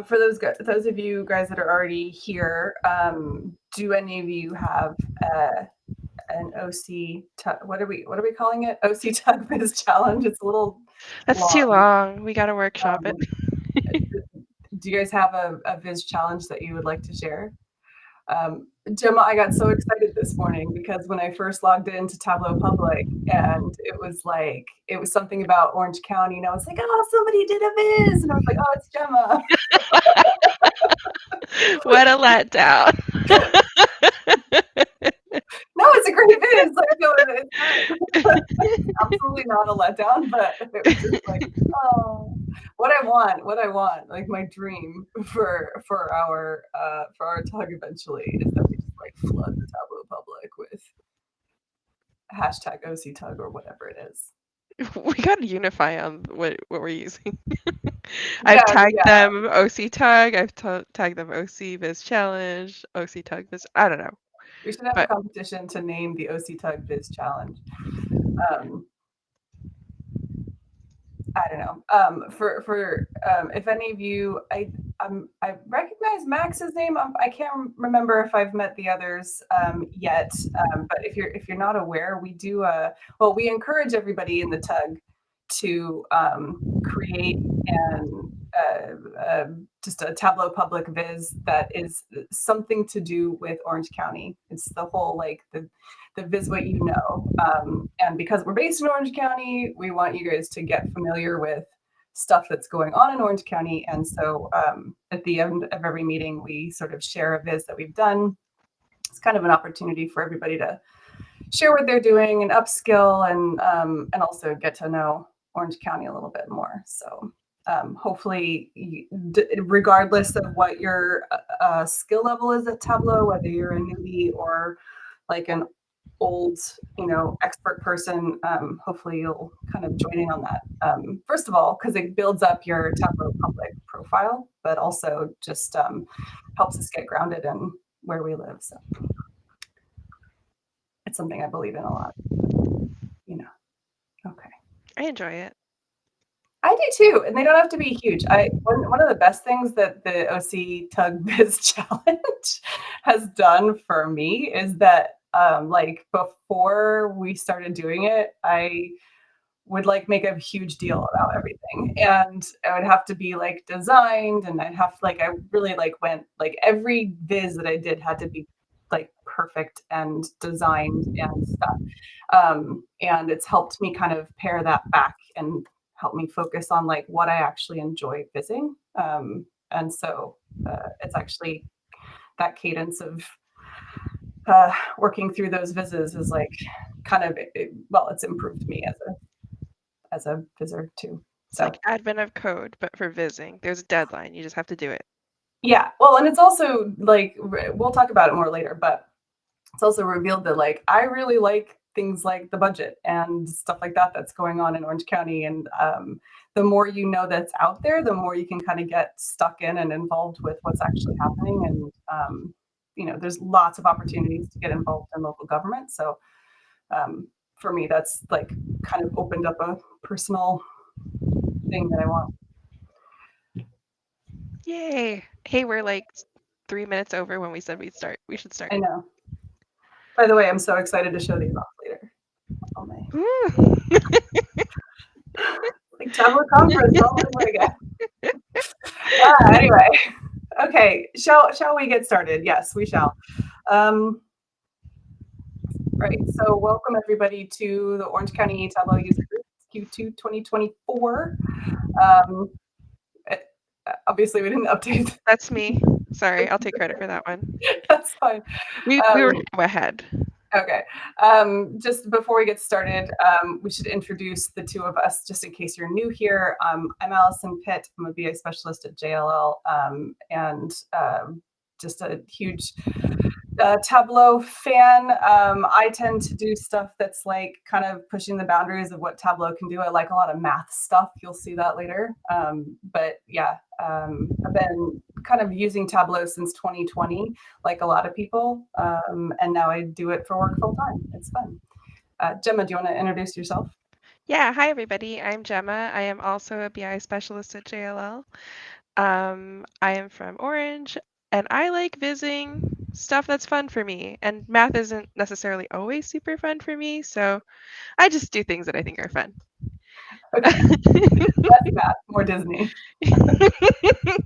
For those of you guys that are already here, do any of you have an what are we calling it? OCTUG Viz challenge. It's a little That's too long. We got to workshop it. Do you guys have a Viz challenge that you would like to share? Gemma, I got so excited this morning because when I first logged into Tableau Public and it was something about Orange County and I was like, oh, somebody did a Viz. And I was like, oh, it's Gemma. What a letdown. No, it's a great Viz. Like, no, it's absolutely not a letdown, but it was just like, oh, what I want, like my dream for our tug eventually is that we just like flood the Tableau Public with hashtag OCTUG or whatever it is. We got to unify on what we're using. I've tagged them OCTUG. I've tagged them OC Viz Challenge, OCTUG Viz. I don't know. We should have a competition to name the OCTUG Viz Challenge. I don't know. For if any of you, I recognize Max's name. I can't remember if I've met the others yet. But if you're not aware, we do. We encourage everybody in the TUG to create just a Tableau Public Viz that is something to do with Orange County. It's the whole like the Viz what you know. And because we're based in Orange County, we want you guys to get familiar with stuff that's going on in Orange County. And so at the end of every meeting, we sort of share a Viz that we've done. It's kind of an opportunity for everybody to share what they're doing and upskill and also get to know Orange County a little bit more. So hopefully, regardless of what your skill level is at Tableau, whether you're a newbie or like an old, expert person, hopefully you'll kind of join in on that. First of all, because it builds up your Tableau Public profile, but also just helps us get grounded in where we live. So it's something I believe in a lot. Okay. I enjoy it. I do too, and they don't have to be huge. One of the best things that the OCTUG Viz challenge has done for me is that like before we started doing it, I would like make a huge deal about everything, and I would have to be like designed, and I'd have like I really like went like every Viz that I did had to be like perfect and designed and stuff, and it's helped me kind of pare that back and help me focus on like what I actually enjoy vizzing. And so it's actually that cadence of working through those vizzes is like kind of, it's improved me as a vizzer too. It's like admin of code, but for vizzing. There's a deadline. You just have to do it. Yeah. Well, and it's also like, we'll talk about it more later, but it's also revealed that like, I really like things like the budget and stuff like that that's going on in Orange County. And the more you know that's out there, the more you can kind of get stuck in and involved with what's actually happening. And, there's lots of opportunities to get involved in local government. So for me, that's like kind of opened up a personal thing that I want. Yay. Hey, we're like 3 minutes over when we said we should start. I know. By the way, I'm so excited to show these off later. Oh my. Like Tableau Conference. Oh my God. Anyway, okay. Shall we get started? Yes, we shall. Right. So welcome everybody to the Orange County Tableau User Group Q2 2024. Obviously, we didn't update. That's me. Sorry, I'll take credit for that one. That's fine. We were ahead. Okay. Just before we get started, we should introduce the two of us, just in case you're new here. I'm Alison Pitt. I'm a BA specialist at JLL, and just a huge Tableau fan. I tend to do stuff that's like kind of pushing the boundaries of what Tableau can do. I like a lot of math stuff. You'll see that later. But yeah, I've been kind of using Tableau since 2020, like a lot of people. And now I do it for work full time. It's fun. Gemma, do you want to introduce yourself? Yeah. Hi, everybody. I'm Gemma. I am also a BI specialist at JLL. I am from Orange, and I like vizzing stuff that's fun for me. And math isn't necessarily always super fun for me, so I just do things that I think are fun. Okay, less math, more Disney.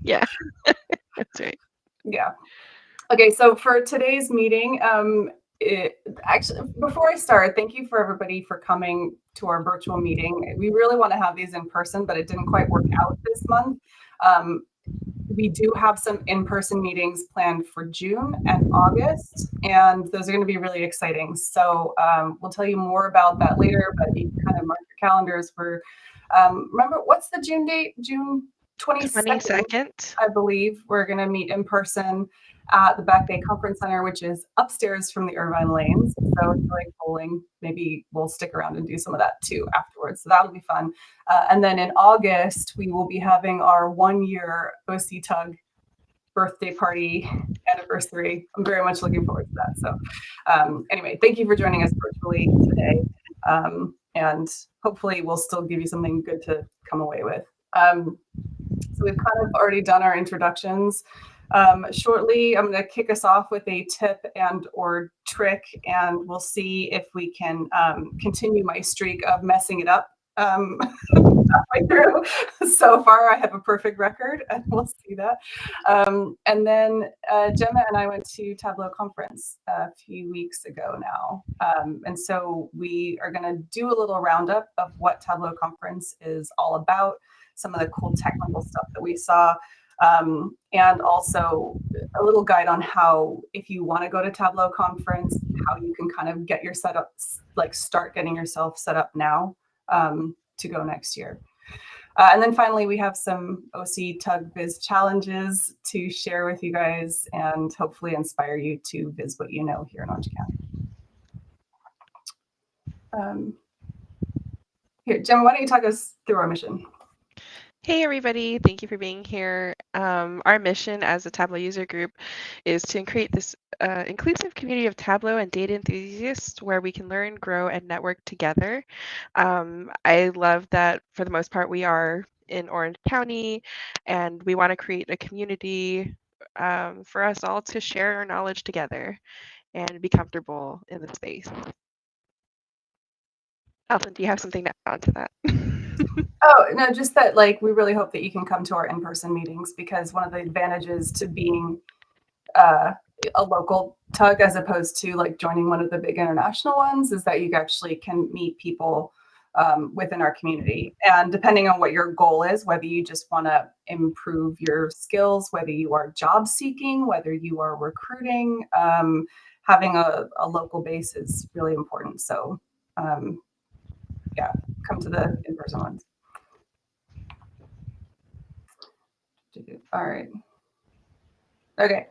Yeah, that's right. Yeah. Okay, so for today's meeting, actually, before I start, thank you for everybody for coming to our virtual meeting. We really want to have these in person, but it didn't quite work out this month. We do have some in-person meetings planned for June and August, and those are going to be really exciting. So we'll tell you more about that later, but you can kind of mark your calendars for, remember, what's the June date? June 22nd, 22nd. I believe. We're going to meet in person at the Back Bay Conference Center, which is upstairs from the Irvine Lanes. So if you like bowling, maybe we'll stick around and do some of that too afterwards. So that'll be fun. And then in August, we will be having our 1-year OCTUG birthday party anniversary. I'm very much looking forward to that. So anyway, thank you for joining us virtually today. And hopefully we'll still give you something good to come away with. So we've kind of already done our introductions. Shortly, I'm going to kick us off with a tip and or trick, and we'll see if we can continue my streak of messing it up halfway through. So far, I have a perfect record, and we'll see that. And then Gemma and I went to Tableau Conference a few weeks ago now. And so we are going to do a little roundup of what Tableau Conference is all about, some of the cool technical stuff that we saw, and also a little guide on how, if you want to go to Tableau Conference, how you can kind of get your setup, like start getting yourself set up now to go next year. And then finally, we have some OCTUG Viz challenges to share with you guys and hopefully inspire you to viz what you know here in Orange County. Here, Gemma, why don't you talk us through our mission? Hey everybody, thank you for being here. Our mission as a Tableau user group is to create this inclusive community of Tableau and data enthusiasts where we can learn, grow, and network together. I love that for the most part we are in Orange County, and we want to create a community for us all to share our knowledge together and be comfortable in the space. Alison, do you have something to add to that? Oh, no, just that, like, we really hope that you can come to our in-person meetings, because one of the advantages to being a local tug as opposed to like joining one of the big international ones is that you actually can meet people within our community. And depending on what your goal is, whether you just want to improve your skills, whether you are job seeking, whether you are recruiting, having a local base is really important. So yeah, come to the in-person ones. All right. Okay.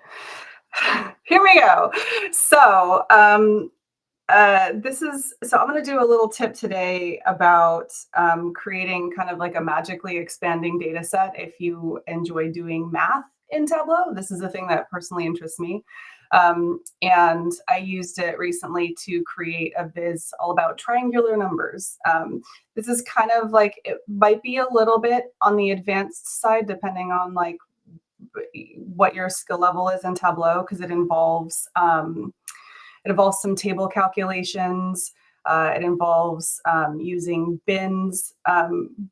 Here we go. So I'm going to do a little tip today about creating kind of like a magically expanding data set if you enjoy doing math in Tableau. This is a thing that personally interests me. And I used it recently to create a viz all about triangular numbers. This is kind of like, it might be a little bit on the advanced side, depending on like what your skill level is in Tableau, because it involves some table calculations. It involves using bins,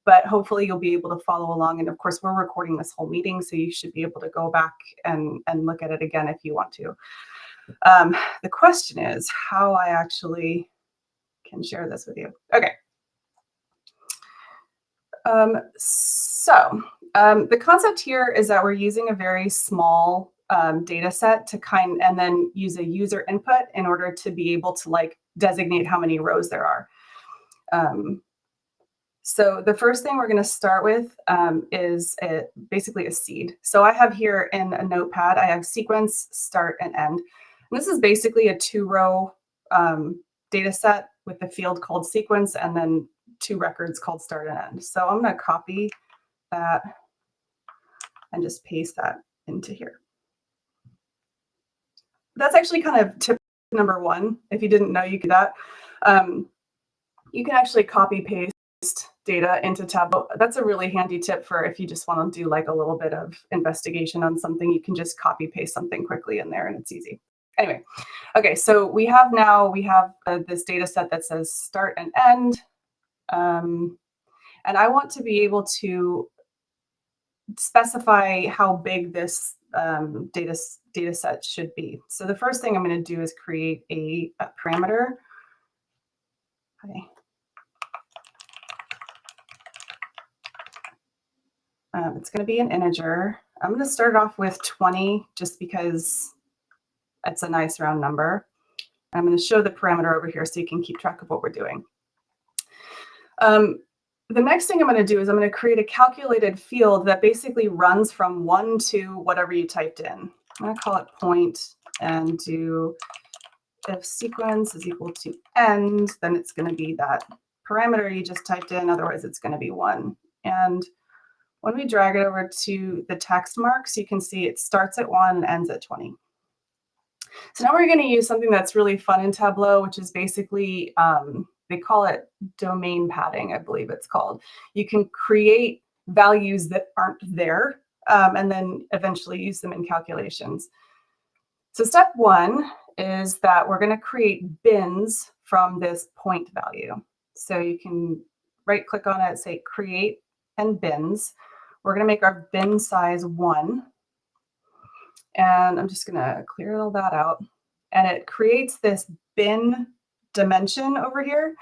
but hopefully you'll be able to follow along. And of course, we're recording this whole meeting, so you should be able to go back and look at it again if you want to. The question is how I actually can share this with you. Okay. The concept here is that we're using a very small data set to and then use a user input in order to be able to like designate how many rows there are. So the first thing we're going to start with is basically a seed. So I have here in a notepad, I have sequence, start, and end. And this is basically a 2-row data set with the field called sequence and then 2 records called start and end. So I'm going to copy that and just paste that into here. That's actually kind of tip number 1. If you didn't know you could do that, you can actually copy paste data into Tableau. That's a really handy tip for if you just want to do like a little bit of investigation on something. You can just copy paste something quickly in there and it's easy. Anyway, okay, so we have this data set that says start and end. And I want to be able to specify how big this data set should be. So the first thing I'm going to do is create a parameter. Okay. It's going to be an integer. I'm going to start off with 20 just because it's a nice round number. I'm going to show the parameter over here so you can keep track of what we're doing. The next thing I'm going to do is I'm going to create a calculated field that basically runs from 1 to whatever you typed in. I'm going to call it point and do if sequence is equal to end, then it's going to be that parameter you just typed in. Otherwise, it's going to be 1. And when we drag it over to the text marks, you can see it starts at 1 and ends at 20. So now we're going to use something that's really fun in Tableau, which is basically, they call it domain padding, I believe it's called. You can create values that aren't there and then eventually use them in calculations. So step 1 is that we're going to create bins from this point value. So you can right click on it, say create and bins. We're going to make our bin size 1. And I'm just going to clear all that out. And it creates this bin dimension over here.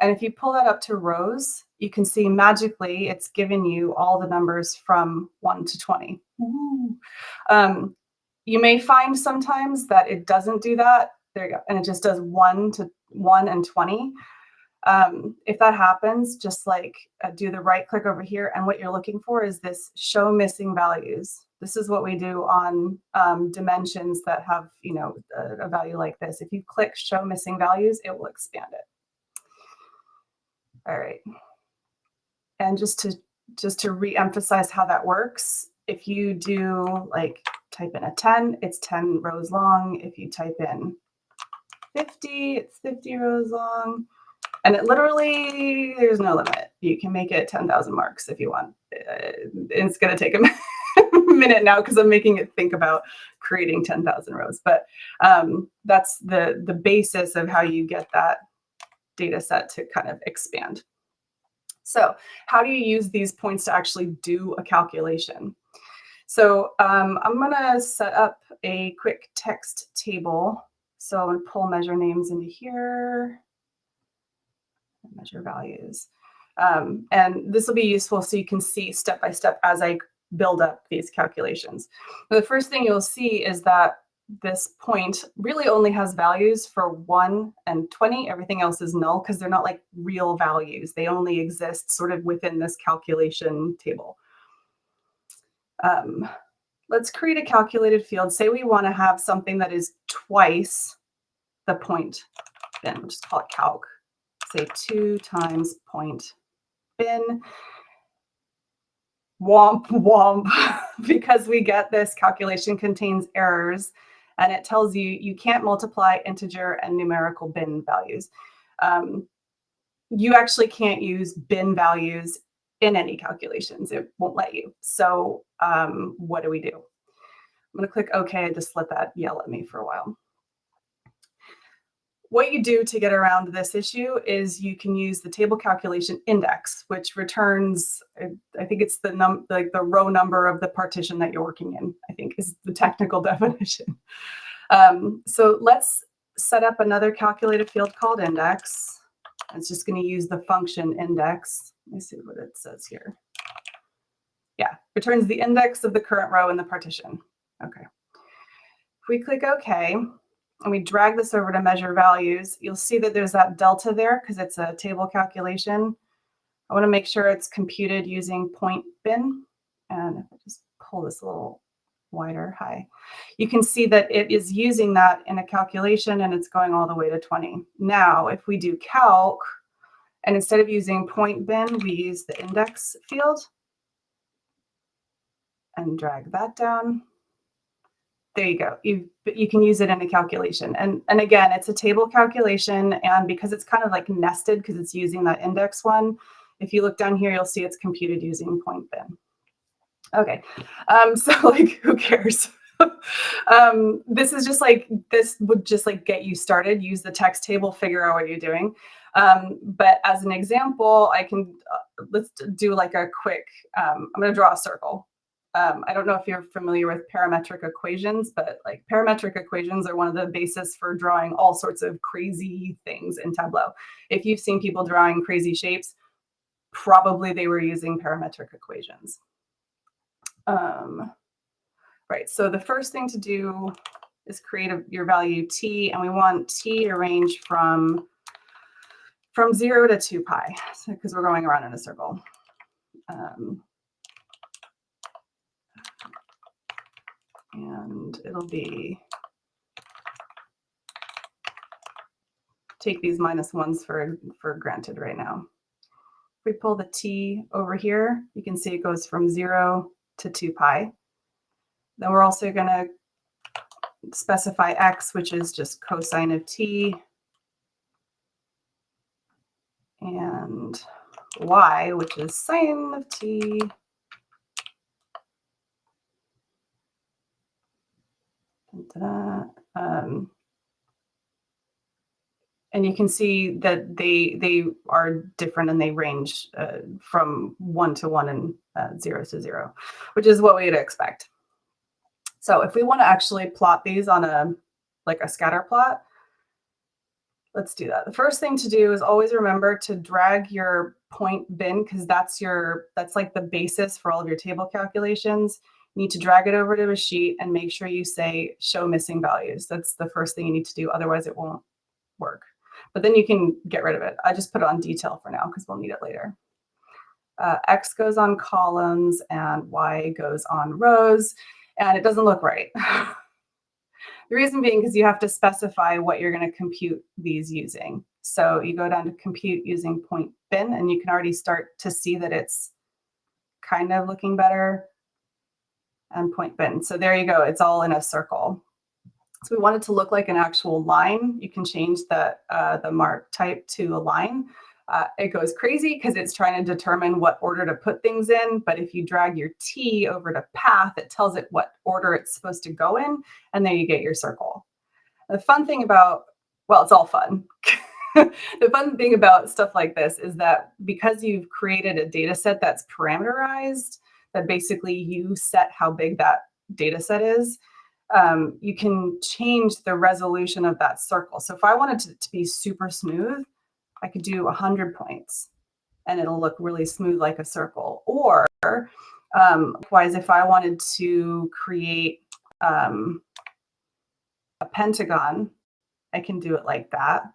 And if you pull that up to rows, you can see magically it's given you all the numbers from 1 to 20. You may find sometimes that it doesn't do that. There you go. And it just does 1 and 20. If that happens, just like do the right click over here. And what you're looking for is this show missing values. This is what we do on dimensions that have, a value like this. If you click show missing values, it will expand it. All right. And just to re-emphasize how that works, if you do like type in a 10, it's 10 rows long. If you type in 50, it's 50 rows long. And it literally, there's no limit. You can make it 10,000 marks if you want. It's going to take a minute now because I'm making it think about creating 10,000 rows. But that's the basis of how you get that data set to kind of expand. So how do you use these points to actually do a calculation? So I'm going to set up a quick text table. So I'm going to pull measure names into here. Measure values. And this will be useful so you can see step by step as I build up these calculations. The first thing you'll see is that this point really only has values for 1 and 20. Everything else is null because they're not like real values. They only exist sort of within this calculation table. Let's create a calculated field. Say we want to have something that is twice the point bin. We'll just call it calc. Say 2 times point bin. Womp womp, because we get this calculation contains errors and it tells you you can't multiply integer and numerical bin values. You actually can't use bin values in any calculations. It won't let you. So what do we do? I'm going to click OK and just let that yell at me for a while. What you do to get around this issue is you can use the table calculation index, which returns, I think it's the row number of the partition that you're working in, I think is the technical definition. So let's set up another calculated field called index. It's just going to use the function index. Let me see what it says here. Yeah, returns the index of the current row in the partition. Okay. If we click OK, and we drag this over to measure values, you'll see that there's that delta there because it's a table calculation. I want to make sure it's computed using point bin. And if I just pull this a little wider, you can see that it is using that in a calculation and it's going all the way to 20. Now, if we do calc, and instead of using point bin, we use the index field and drag that down. There you go. You can use it in a calculation. And again, it's a table calculation. And because it's kind of like nested because it's using that index one, If you look down here, you'll see it's computed using point bin. Okay, so like, who cares? This is just like, this would just like get you started. Use the text table, figure out what you're doing. But as an example, I can, let's do like a quick, I'm going to draw a circle. I don't know if you're familiar with parametric equations, but like parametric equations are one of the bases for drawing all sorts of crazy things in Tableau. If you've seen people drawing crazy shapes, probably they were using parametric equations. Right, so the first thing to do is create your value t, and we want t to range from 0 to 2 pi, because we're going around in a circle. And it'll be, take these -1s for granted right now. If we pull the t over here, you can see it goes from 0 to 2 pi. Then we're also going to specify x, which is just cosine of t, and y, which is sine of t. And you can see that they are different, and they range from 1 to 1 and 0 to 0, which is what we'd expect. So if we want to actually plot these on a scatter plot, let's do that. The first thing to do is always remember to drag your point bin, because that's like the basis for all of your table calculations. You need to drag it over to a sheet and make sure you say show missing values. That's the first thing you need to do, otherwise it won't work. But then you can get rid of it. I just put it on detail for now because we'll need it later. X goes on columns and Y goes on rows, and it doesn't look right. The reason being because you have to specify what you're going to compute these using. So you go down to compute using point bin, and you can already start to see that it's kind of looking better. And point bin. So there you go. It's all in a circle. So we want it to look like an actual line. You can change the mark type to a line. It goes crazy because it's trying to determine what order to put things in. But if you drag your T over to path, it tells it what order it's supposed to go in. And there you get your circle. The fun thing about, well, it's all fun. The fun thing about stuff like this is that because you've created a data set that's parameterized, that basically you set how big that data set is, you can change the resolution of that circle. So if I wanted it to be super smooth, I could do 100 points and it'll look really smooth like a circle. Or likewise, if I wanted to create a pentagon, I can do it like that.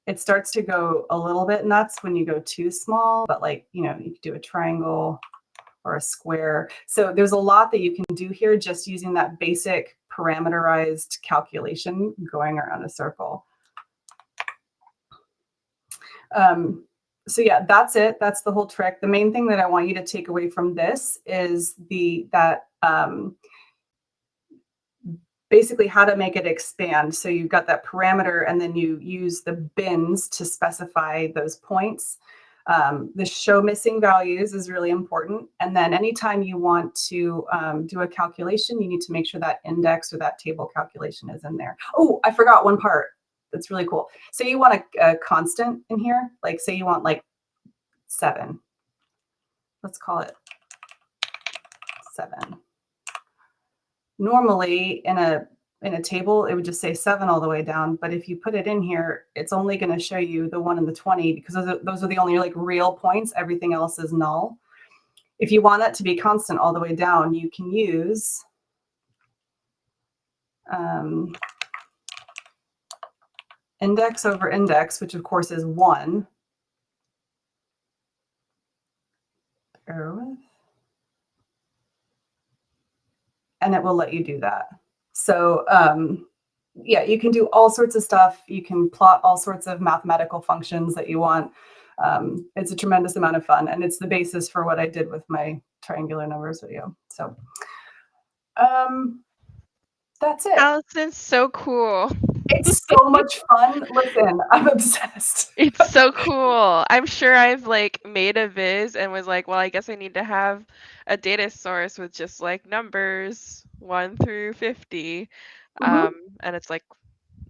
It starts to go a little bit nuts when you go too small, but like, you know, you could do a triangle or a square. So there's a lot that you can do here just using that basic parameterized calculation going around a circle. So yeah, that's it. That's the whole trick. The main thing that I want you to take away from this is basically how to make it expand. So you've got that parameter, and then you use the bins to specify those points. The show missing values is really important. And then anytime you want to do a calculation, you need to make sure that index or that table calculation is in there. Oh, I forgot one part. That's really cool. Say you want a constant in here, like say you want like 7. Let's call it 7. Normally in a table, it would just say 7 all the way down. But if you put it in here, it's only going to show you the 1 and the 20 because those are the only like real points. Everything else is null. If you want that to be constant all the way down, you can use index over index, which of course is 1. Bear with. And it will let you do that. So yeah, you can do all sorts of stuff. You can plot all sorts of mathematical functions that you want. It's a tremendous amount of fun, and it's the basis for what I did with my triangular numbers video. So that's it. Alison's so cool. It's so much fun. Listen, I'm obsessed. It's so cool. I'm sure I've like made a viz and was like, well, I guess I need to have a data source with just like numbers 1 through 50. Mhm. And it's like,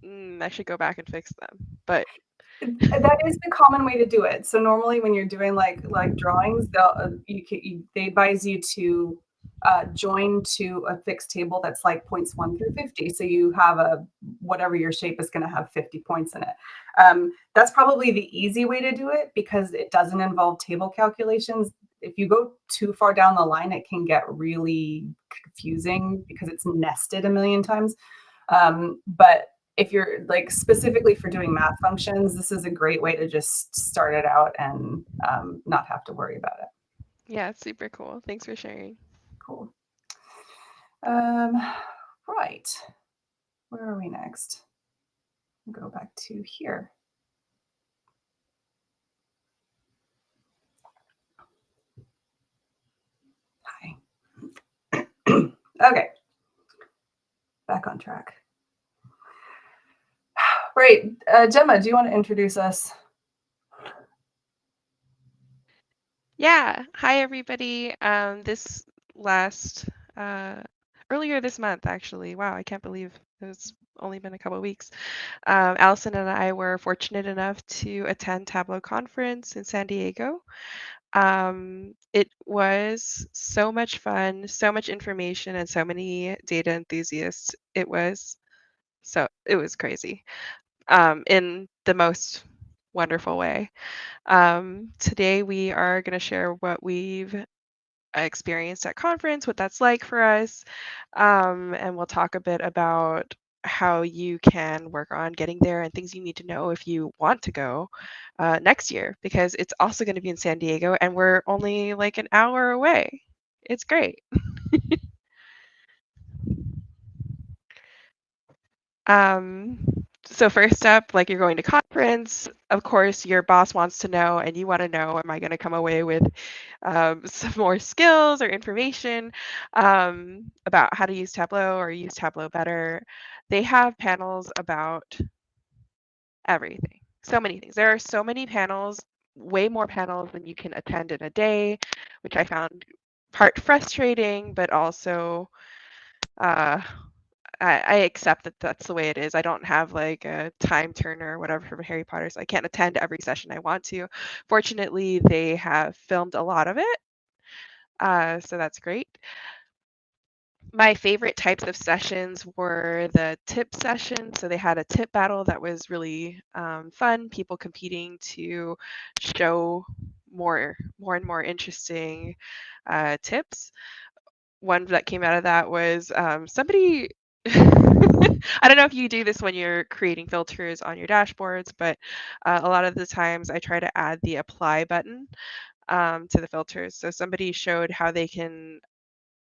I should go back and fix them. But That is the common way to do it. So normally when you're doing like drawings, they advise you to join to a fixed table that's like points 1 through 50. So you have a whatever your shape is going to have 50 points in it. That's probably the easy way to do it because it doesn't involve table calculations. If you go too far down the line, it can get really confusing because it's nested a million times. But if you're like specifically for doing math functions, this is a great way to just start it out and not have to worry about it. yeah, it's super cool. Thanks for sharing. Cool. Right. Where are we next? Go back to here. Hi. Okay. Back on track. Right. Gemma, do you want to introduce us? Yeah. Hi, everybody. This last, earlier this month, actually. Wow, I can't believe it's only been a couple of weeks. Alison and I were fortunate enough to attend Tableau Conference in San Diego. It was so much fun, so much information, and so many data enthusiasts. It was crazy, in the most wonderful way. Today we are going to share what we've experienced at conference, what that's like for us, and we'll talk a bit about how you can work on getting there and things you need to know if you want to go next year, because it's also going to be in San Diego and we're only like an hour away. It's great. Um, so first up, like you're going to conference, of course, your boss wants to know, and you want to know, am I going to come away with some more skills or information about how to use Tableau or use Tableau better? They have panels about everything. So many things. There are so many panels, way more panels than you can attend in a day, which I found part frustrating, but also uh, I accept that that's the way it is. I don't have like a time turner or whatever from Harry Potter, so I can't attend every session I want to. Fortunately, they have filmed a lot of it, so that's great. My favorite types of sessions were the tip sessions. So they had a tip battle that was really fun. People competing to show more and more interesting tips. One that came out of that was somebody. I don't know if you do this when you're creating filters on your dashboards, but a lot of the times I try to add the apply button to the filters. So somebody showed how they can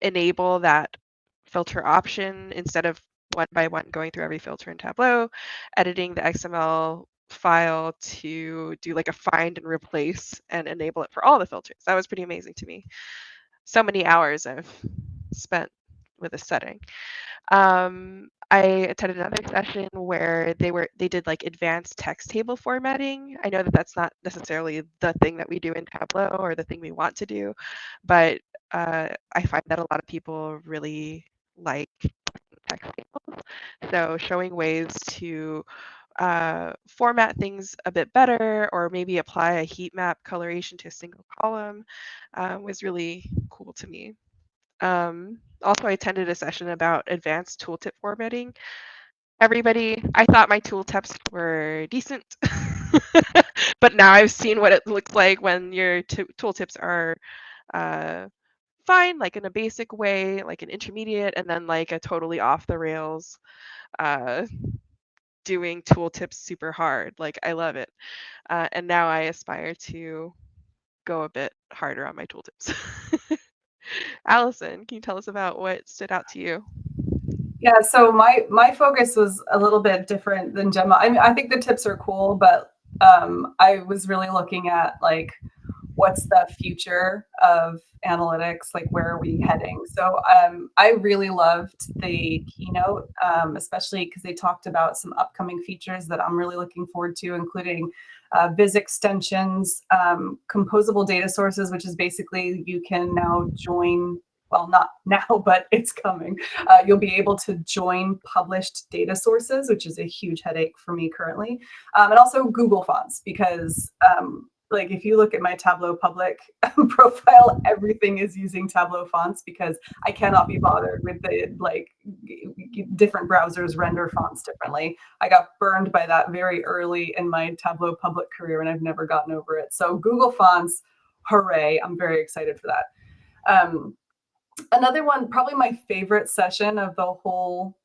enable that filter option instead of one by one going through every filter in Tableau, editing the XML file to do like a find and replace and enable it for all the filters. That was pretty amazing to me. So many hours I've spent with this setting. I attended another session where they did like advanced text table formatting. I know that that's not necessarily the thing that we do in Tableau or the thing we want to do, but I find that a lot of people really like text tables. So showing ways to format things a bit better, or maybe apply a heat map coloration to a single column, was really cool to me. Also, I attended a session about advanced tooltip formatting. I thought my tooltips were decent, but now I've seen what it looks like when your tooltips are uh, fine, like in a basic way, like an intermediate, and then like a totally off the rails uh, doing tooltips super hard. Like I love it. And now I aspire to go a bit harder on my tooltips. Alison, can you tell us about what stood out to you? Yeah, so my focus was a little bit different than Gemma. I mean, I think the tips are cool, but I was really looking at like what's the future of analytics, like where are we heading. So I really loved the keynote, especially because they talked about some upcoming features that I'm really looking forward to, including Viz extensions, composable data sources, which is basically you can now join, well, not now, but it's coming. You'll be able to join published data sources, which is a huge headache for me currently. And also Google fonts, because like if you look at my Tableau public profile, everything is using Tableau fonts because I cannot be bothered with the like different browsers render fonts differently. I got burned by that very early in my Tableau public career and I've never gotten over it. So Google fonts, hooray, I'm very excited for that. Another one, probably my favorite session of the whole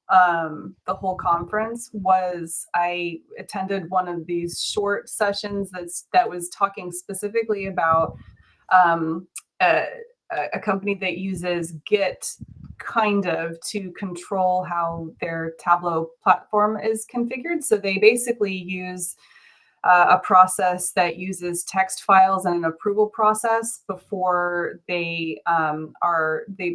conference, was I attended one of these short sessions that was talking specifically about a company that uses Git kind of to control how their Tableau platform is configured. So they basically use a process that uses text files and an approval process before they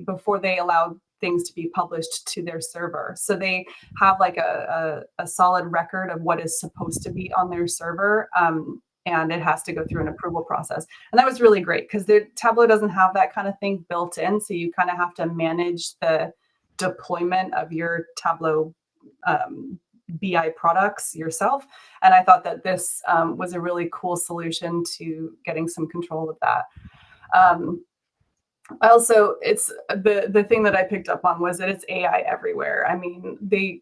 before they allow things to be published to their server. So they have like a solid record of what is supposed to be on their server, and it has to go through an approval process. And that was really great because Tableau doesn't have that kind of thing built in. So you kind of have to manage the deployment of your Tableau BI products yourself. And I thought that this was a really cool solution to getting some control of that. Also, it's the thing that I picked up on was that it's AI everywhere. I mean, they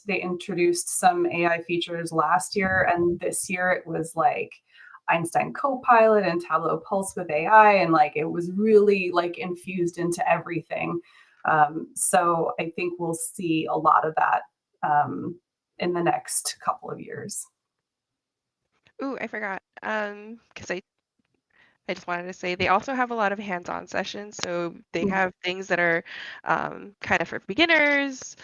introduced some AI features last year, and this year it was like Einstein Copilot and Tableau Pulse with AI, and like it was really like infused into everything. So I think we'll see a lot of that in the next couple of years. Ooh, I forgot. Because I just wanted to say they also have a lot of hands-on sessions. So they have things that are kind of for beginners,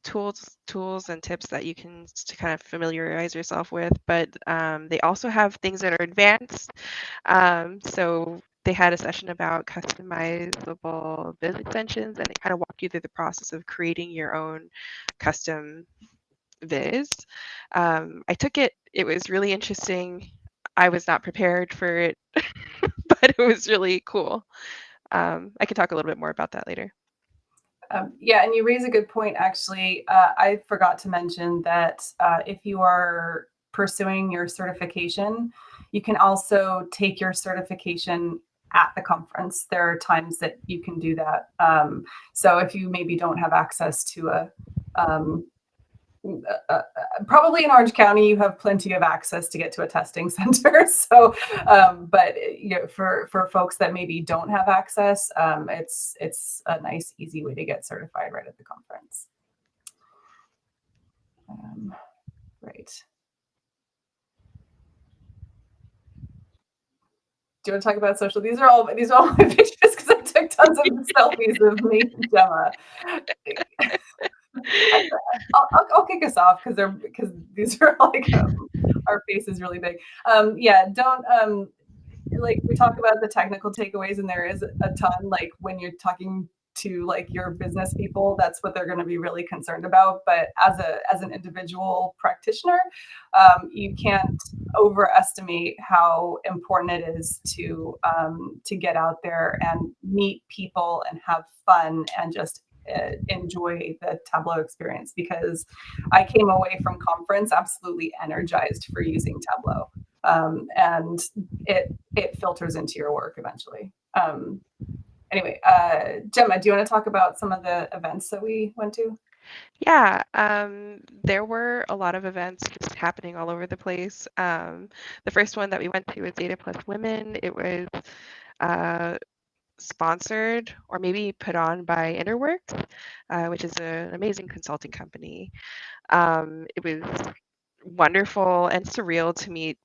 tools and tips that you can to kind of familiarize yourself with. But they also have things that are advanced. So they had a session about customizable Viz extensions, and they kind of walk you through the process of creating your own custom Viz. I took it. It was really interesting. I was not prepared for it, but it was really cool. I can talk a little bit more about that later. Yeah, and you raise a good point, actually. I forgot to mention that if you are pursuing your certification, you can also take your certification at the conference. There are times that you can do that. So if you maybe don't have access to probably in Orange County, you have plenty of access to get to a testing center. So, but you know, for folks that maybe don't have access, it's a nice, easy way to get certified right at the conference. Right. Do you want to talk about social? These are all my pictures because I took tons of selfies of me and Gemma. I'll kick us off because these are like our face is really big. Yeah, don't like we talk about the technical takeaways, and there is a ton. Like when you're talking to like your business people, that's what they're going to be really concerned about. But as an individual practitioner, you can't overestimate how important it is to get out there and meet people and have fun and just enjoy the Tableau experience, because I came away from conference absolutely energized for using Tableau, and it filters into your work eventually. Anyway, Gemma, do you want to talk about some of the events that we went to? Yeah, there were a lot of events just happening all over the place. The first one that we went to was Data Plus Women. It was sponsored or maybe put on by Interworks, which is an amazing consulting company. It was wonderful and surreal to meet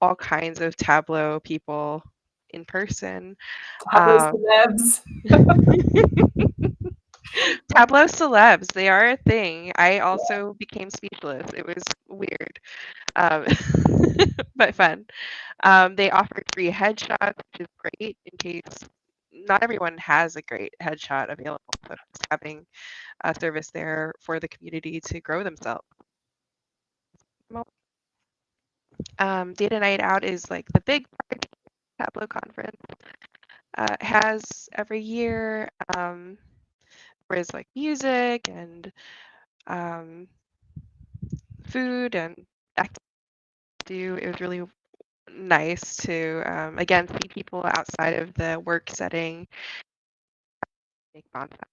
all kinds of Tableau people in person. Tableau celebs. Tableau celebs, they are a thing. I also became speechless. It was weird. but fun. They offer free headshots, which is great in case not everyone has a great headshot available. So just having a service there for the community to grow themselves. Data Night Out is like the big part of Tableau Conference. Has every year, where it's like music and food and activity. It was really nice to again see people outside of the work setting. Make contact.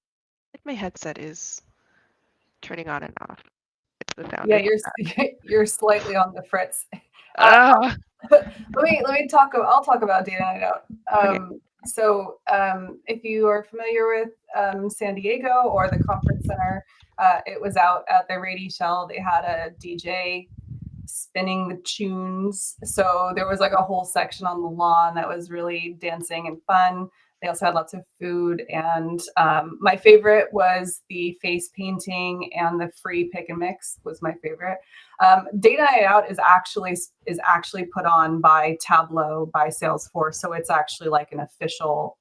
Like my headset is turning on and off. It's the sound. Yeah, you're slightly on the fritz. Oh, let me talk. I'll talk about Data Night Out. okay. So if you are familiar with San Diego or the conference center, it was out at the Rady Shell. They had a DJ spinning the tunes. So there was like a whole section on the lawn that was really dancing and fun. They also had lots of food, and my favorite was the face painting and the free pick and mix was my favorite. Data Night Out is actually put on by Tableau, by Salesforce, so it's actually like an official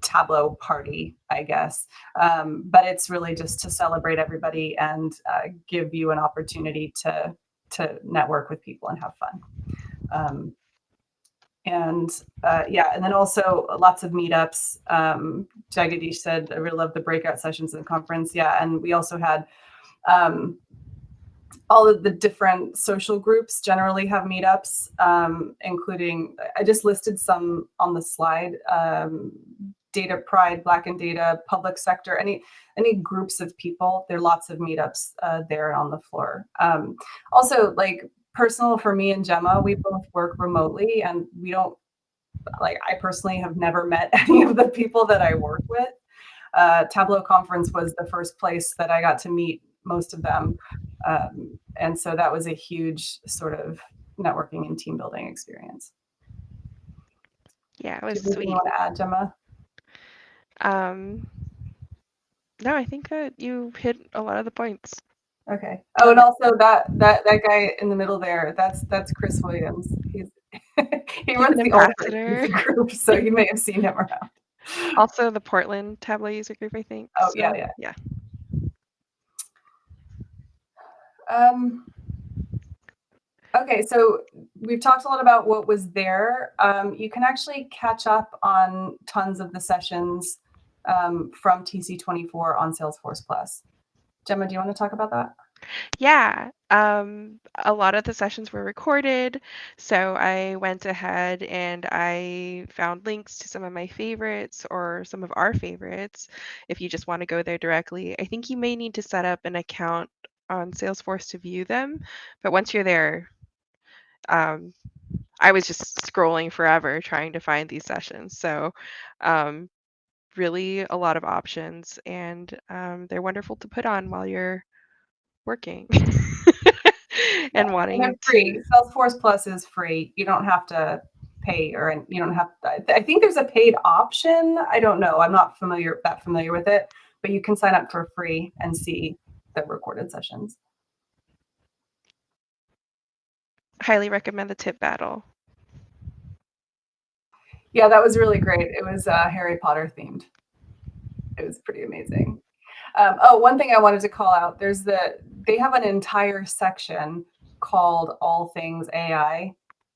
Tableau party, I guess. But it's really just to celebrate everybody and give you an opportunity to network with people and have fun. And then also lots of meetups. Jagadish said, I really love the breakout sessions in the conference. Yeah, and we also had all of the different social groups generally have meetups, including, I just listed some on the slide, Data Pride, Black and Data, public sector, any groups of people. There are lots of meetups there on the floor. Also, like, personal for me and Gemma, we both work remotely, and we don't, like, I personally have never met any of the people that I work with. Tableau Conference was the first place that I got to meet most of them. And so that was a huge sort of networking and team building experience. Yeah, it was Do you sweet. want to add, Gemma? No, I think that you hit a lot of the points. Okay. Oh, and also that guy in the middle there, that's Chris Williams. He runs the ambassador group, so you may have seen him around. Also the Portland Tableau User Group, I think. Oh, so, yeah. Okay, so we've talked a lot about what was there. You can actually catch up on tons of the sessions from TC24 on Salesforce Plus. Gemma, do you want to talk about that? Yeah, a lot of the sessions were recorded, so I went ahead and I found links to some of my favorites or some of our favorites if you just want to go there directly. I think you may need to set up an account on Salesforce to view them, but once you're there, I was just scrolling forever trying to find these sessions. So really a lot of options, and they're wonderful to put on while you're working and wanting they're free. Salesforce Plus is free. You don't have to pay, or you don't have to, I think there's a paid option. I don't know. I'm not familiar with it, but you can sign up for free and see the recorded sessions. Highly recommend the tip battle. Yeah, that was really great. It was Harry Potter themed. It was pretty amazing. One thing I wanted to call out, they have an entire section called All Things AI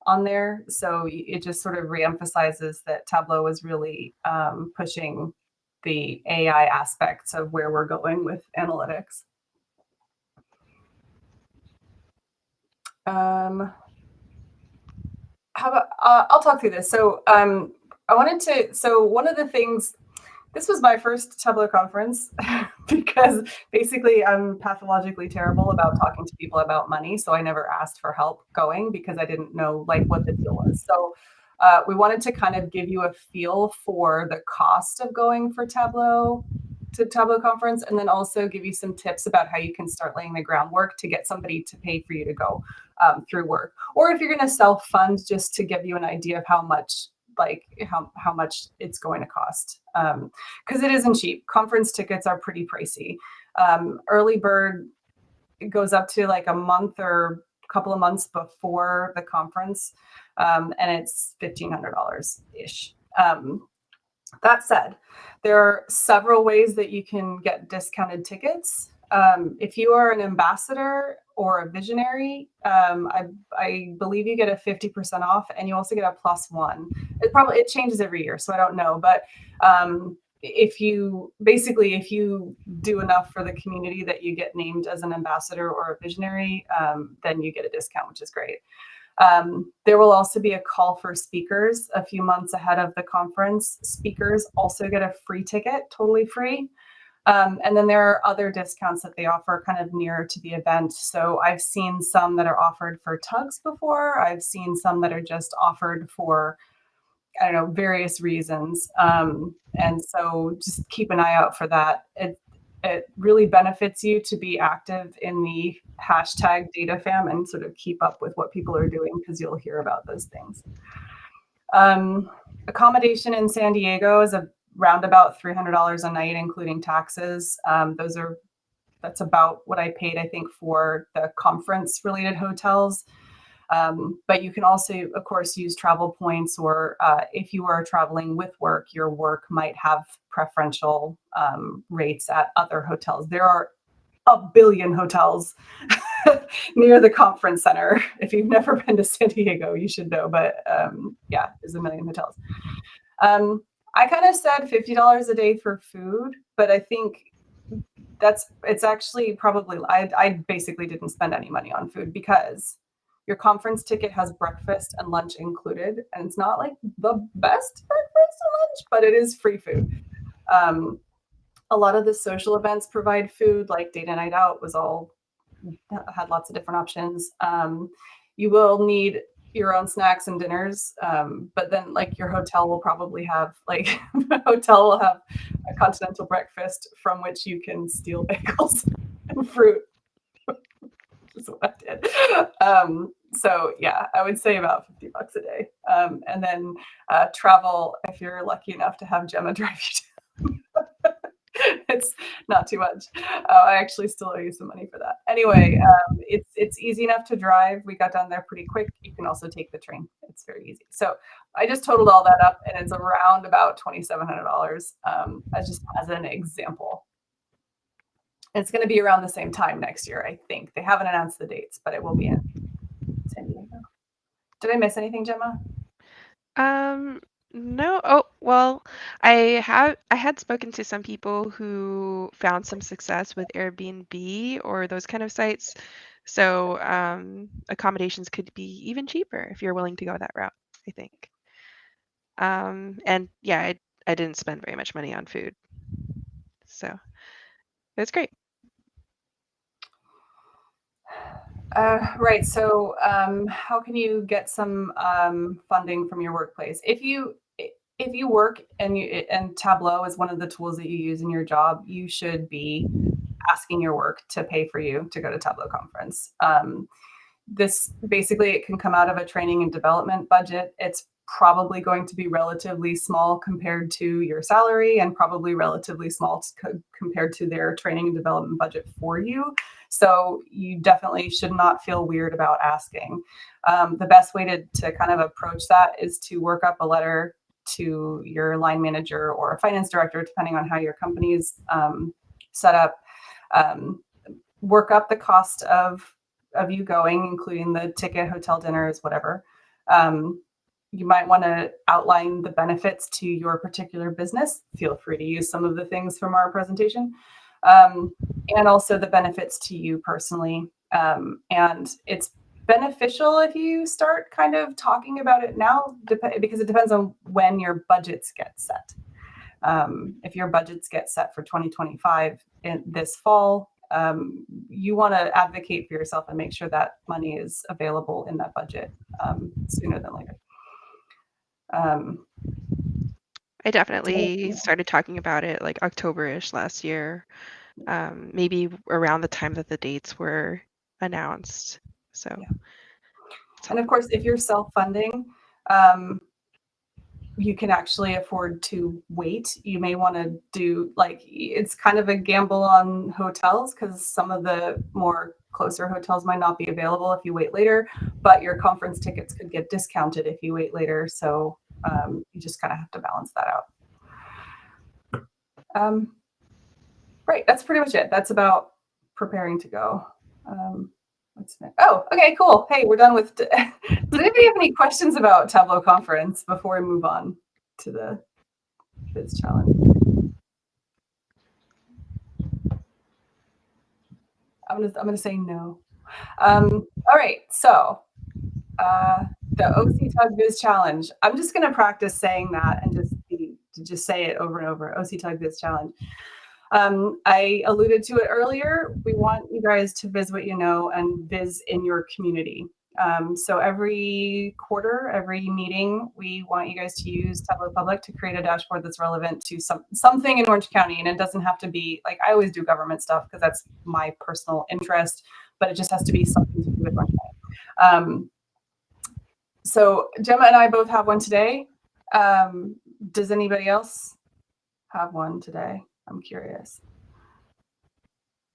on there. So it just sort of reemphasizes that Tableau is really pushing the AI aspects of where we're going with analytics. I'll talk through this. So one of the things, this was my first Tableau conference because basically I'm pathologically terrible about talking to people about money. So I never asked for help going because I didn't know like what the deal was. So we wanted to kind of give you a feel for the cost of going for Tableau conference, and then also give you some tips about how you can start laying the groundwork to get somebody to pay for you to go through work. Or if you're going to self-fund, just to give you an idea of how much it's going to cost, because it isn't cheap. Conference tickets are pretty pricey. Early bird goes up to like a month or couple of months before the conference, and it's $1,500-ish. That said, there are several ways that you can get discounted tickets. If you are an ambassador or a visionary, I believe you get a 50% off, and you also get a +1. It changes every year, so I don't know. But if you do enough for the community that you get named as an ambassador or a visionary, then you get a discount, which is great. There will also be a call for speakers a few months ahead of the conference. Speakers also get a free ticket, totally free. And then there are other discounts that they offer kind of nearer to the event. So I've seen some that are offered for tugs before. I've seen some that are just offered for, I don't know, various reasons. And so just keep an eye out for that. It really benefits you to be active in the hashtag DataFam and sort of keep up with what people are doing, because you'll hear about those things. Accommodation in San Diego is around about $300 a night, including taxes. That's about what I paid, I think, for the conference-related hotels. But you can also, of course, use travel points, or if you are traveling with work, your work might have preferential rates at other hotels. There are a billion hotels near the conference center. If you've never been to San Diego, you should know. But yeah, there's a million hotels. I kind of said $50 a day for food, but I think it's actually probably, I basically didn't spend any money on food, because your conference ticket has breakfast and lunch included, and it's not like the best breakfast and lunch, but it is free food. A lot of the social events provide food, like Data Night Out had lots of different options. You will need your own snacks and dinners, but then like your hotel will probably have a continental breakfast from which you can steal bagels and fruit. Is what I did. So yeah, I would say about $50 a day. And then travel, if you're lucky enough to have Gemma drive you down. It's not too much. I actually still owe you some money for that. Anyway, it's easy enough to drive. We got down there pretty quick. You can also take the train. It's very easy. So I just totaled all that up, and it's around about $2,700, as an example. It's going to be around the same time next year, I think. They haven't announced the dates, but it will be in San Diego. Did I miss anything, Gemma? No. Oh, well, I had spoken to some people who found some success with Airbnb or those kind of sites. So accommodations could be even cheaper if you're willing to go that route, I think. And yeah, I didn't spend very much money on food. So it was great. Right. So how can you get some funding from your workplace? If you work and Tableau is one of the tools that you use in your job, you should be asking your work to pay for you to go to Tableau Conference. This basically, it can come out of a training and development budget. It's probably going to be relatively small compared to your salary, and probably relatively small compared to their training and development budget for you. So you definitely should not feel weird about asking. The best way to kind of approach that is to work up a letter to your line manager or a finance director, depending on how your company is set up. Work up the cost of you going, including the ticket, hotel, dinners, whatever. You might want to outline the benefits to your particular business. Feel free to use some of the things from our presentation, and also the benefits to you personally. And it's beneficial if you start kind of talking about it now, because it depends on when your budgets get set. If your budgets get set for 2025 in this fall, you want to advocate for yourself and make sure that money is available in that budget sooner than later. I definitely started talking about it like October-ish last year, maybe around the time that the dates were announced. So, yeah. And of course, if you're self-funding, you can actually afford to wait. You may want to do, like, it's kind of a gamble on hotels, because some of the more closer hotels might not be available if you wait later, but your conference tickets could get discounted if you wait later. So you just kind of have to balance that out. Right, that's pretty much it. That's about preparing to go. What's next? Oh, okay, cool. Hey, we're done with. Does anybody have any questions about Tableau Conference before we move on to the Viz challenge? I'm gonna say no. All right, so the OCTUG Viz challenge. I'm just gonna practice saying that and just say it over and over. OCTUG Viz challenge. I alluded to it earlier. We want you guys to viz what you know and viz in your community. So every quarter, every meeting, we want you guys to use Tableau Public to create a dashboard that's relevant to something in Orange County. And it doesn't have to be, like, I always do government stuff because that's my personal interest, but it just has to be something to do with Orange County. So Gemma and I both have one today. Does anybody else have one today? I'm curious.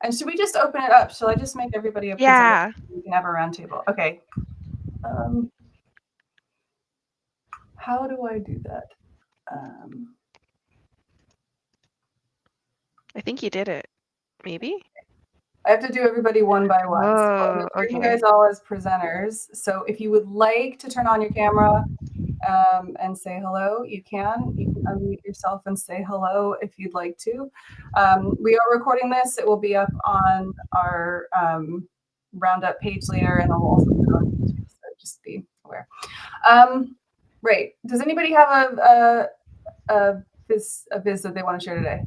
And should we just open it up? Shall I just make everybody a presenter? Yeah. We can have a round table. Okay. How do I do that? I think you did it. Maybe? I have to do everybody one by one. Oh, So I'm gonna bring you okay. guys all as presenters. So if you would like to turn on your camera and say hello, you can. You can unmute yourself and say hello if you'd like to. We are recording this. It will be up on our roundup page later, and I'll also put it on YouTube, so just be aware. Right. Does anybody have a viz that they want to share today?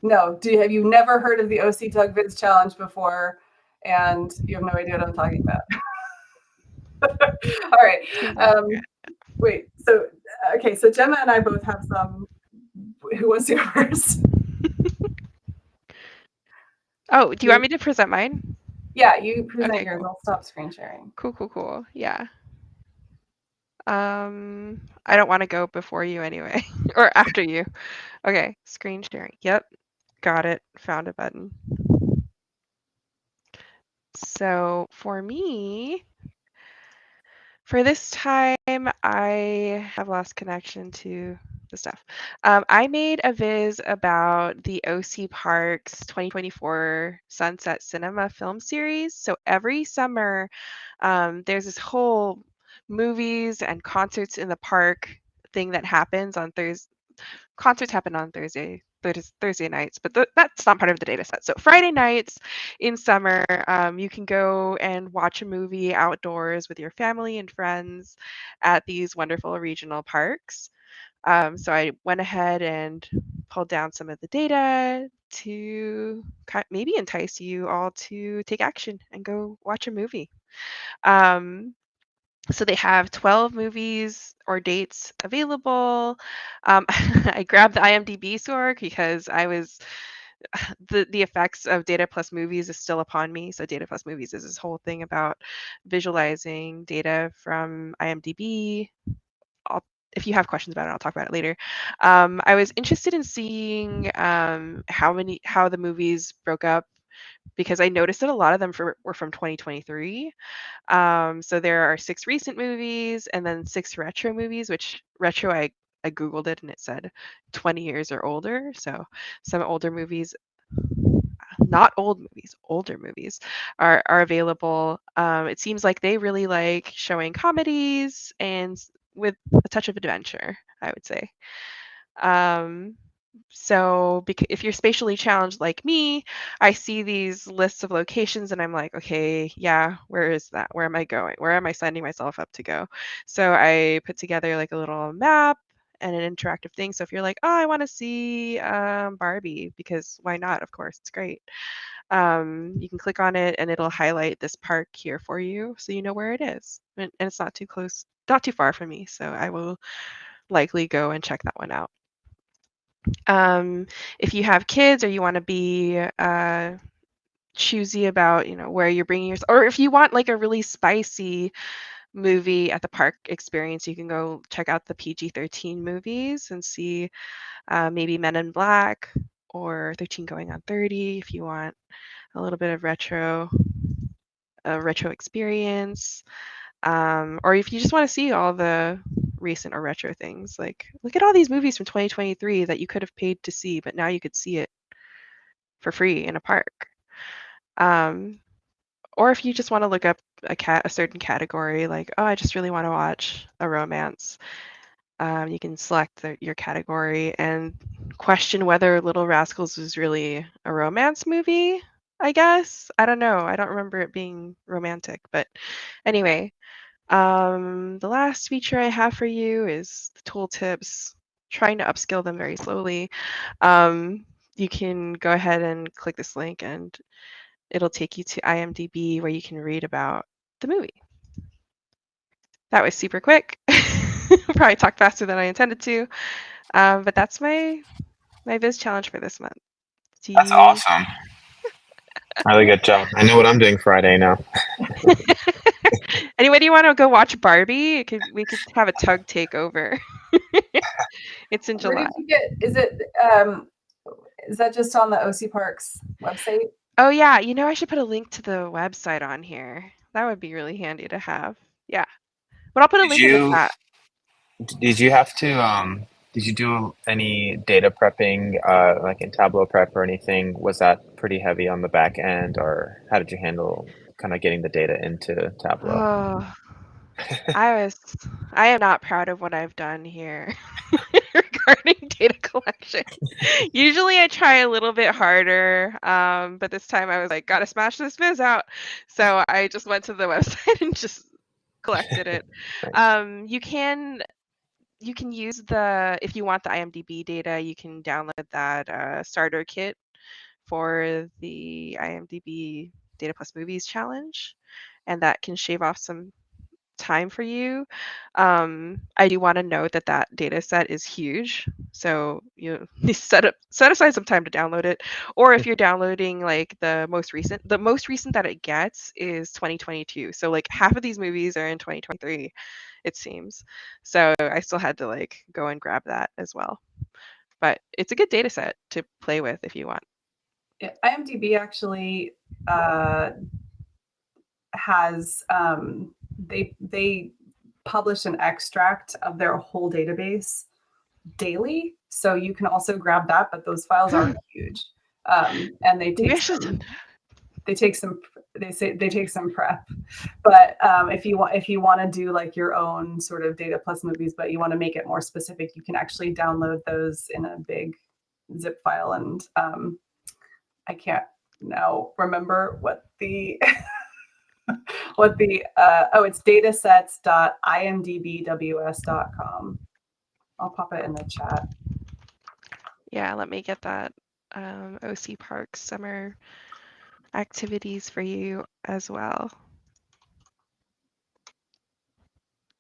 No. Have you never heard of the OCTUG Viz challenge before, and you have no idea what I'm talking about? All right. Wait. So okay. So Gemma and I both have some. Who wants to go first? Oh, do you want me to present mine? Yeah, you present Okay, yours. cool. I'll stop screen sharing. Cool. Yeah. I don't want to go before you anyway, or after you. Okay, screen sharing. Yep, got it. Found a button. So for me, for this time, I have lost connection to the stuff. I made a viz about the OC Parks 2024 Sunset Cinema film series. So every summer, there's this whole movies and concerts in the park thing that happens on Thursday. Concerts happen on Thursday nights, but that's not part of the data set. So Friday nights in summer, you can go and watch a movie outdoors with your family and friends at these wonderful regional parks. So I went ahead and pulled down some of the data to maybe entice you all to take action and go watch a movie. So they have 12 movies or dates available. I grabbed the IMDb score because I was the effects of data plus movies is still upon me. So data plus movies is this whole thing about visualizing data from IMDb. If you have questions about it, I'll talk about it later. I was interested in seeing how the movies broke up because I noticed that a lot of them were from 2023. So there are 6 recent movies and then 6 retro movies, which retro I Googled it and it said 20 years or older. So some older movies, not old movies, older movies are available. It seems like they really like showing comedies and with a touch of adventure, I would say. So if you're spatially challenged like me, I see these lists of locations and I'm like, okay, yeah, where is that? Where am I going? Where am I signing myself up to go? So I put together like a little map and an interactive thing. So if you're like, oh, I want to see Barbie, because why not? Of course, it's great. You can click on it and it'll highlight this park here for you so you know where it is. And it's not too close, not too far from me. So I will likely go and check that one out. If you have kids or you want to be choosy about, where you're bringing yourself, or if you want like a really spicy movie at the park experience, you can go check out the PG-13 movies and see maybe Men in Black or 13 Going on 30 if you want a little bit of retro experience. Or if you just want to see all the recent or retro things, like look at all these movies from 2023 that you could have paid to see, but now you could see it for free in a park. Or if you just want to look up a certain category, like, oh, I just really want to watch a romance, you can select your category and question whether Little Rascals is really a romance movie, I guess. I don't know. I don't remember it being romantic, but anyway, the last feature I have for you is the tooltips, trying to upskill them very slowly. You can go ahead and click this link and it'll take you to IMDb where you can read about the movie. That was super quick. Probably talked faster than I intended to. But that's my Viz challenge for this month. That's awesome. Really good job. I know what I'm doing Friday now. Anyway, do you want to go watch Barbie? We could have a tug takeover. It's in Where July. did you get? Is that just on the OC Parks website? Oh yeah, I should put a link to the website on here. That would be really handy to have. Yeah, but I'll put a Did link in the you chat. did you have to did you do any data prepping like in Tableau prep or anything? Was that pretty heavy on the back end, or how did you handle kind of getting the data into Tableau? Oh, I am not proud of what I've done here regarding data collection. Usually I try a little bit harder, but this time I was like, gotta smash this Viz out. So I just went to the website and just collected it. Nice. You can use if you want the IMDb data, you can download that starter kit for the IMDb Data Plus Movies challenge, and that can shave off some time for you. I do want to note that data set is huge, so you set aside some time to download it. Or if you're downloading like the most recent that it gets is 2022. So like half of these movies are in 2023, it seems. So I still had to like go and grab that as well. But it's a good data set to play with if you want. Yeah, IMDb actually has they publish an extract of their whole database daily, so you can also grab that. But those files are huge, and they take some prep. But if you want to do like your own sort of data plus movies, but you want to make it more specific, you can actually download those in a big zip file. And I can't now remember what the it's datasets.imdbws.com. I'll pop it in the chat. Yeah, let me get that OC Park summer activities for you as well.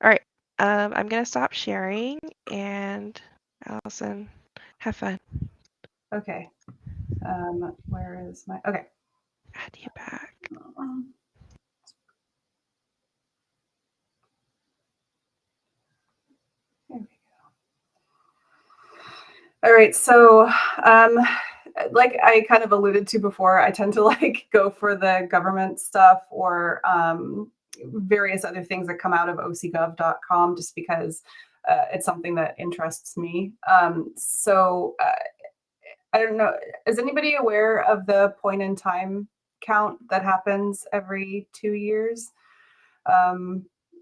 All right, I'm gonna stop sharing, and Allison, have fun. Okay. Where is my, okay. Add you back. There we go. All right, so like I kind of alluded to before, I tend to like go for the government stuff or various other things that come out of ocgov.com just because it's something that interests me. I don't know, is anybody aware of the point in time count that happens every 2 years?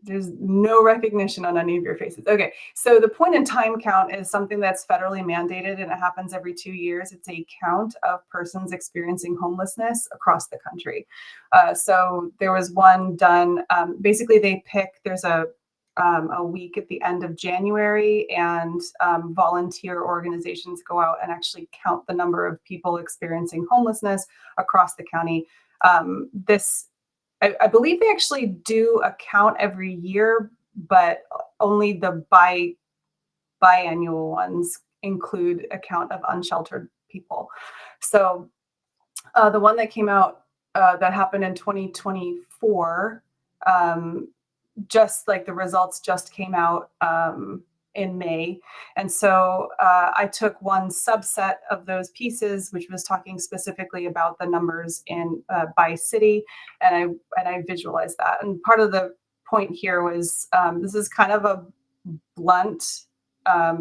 There's no recognition on any of your faces. Okay, so the point in time count is something that's federally mandated and it happens every 2 years. It's a count of persons experiencing homelessness across the country. So there was one done, basically there's a week at the end of January, and volunteer organizations go out and actually count the number of people experiencing homelessness across the county. I believe they actually do a count every year, but only the biannual ones include a count of unsheltered people. So the one that came out that happened in 2024, just like the results just came out in May. And so I took one subset of those pieces, which was talking specifically about the numbers in by city, and I visualized that. And part of the point here was this is kind of a blunt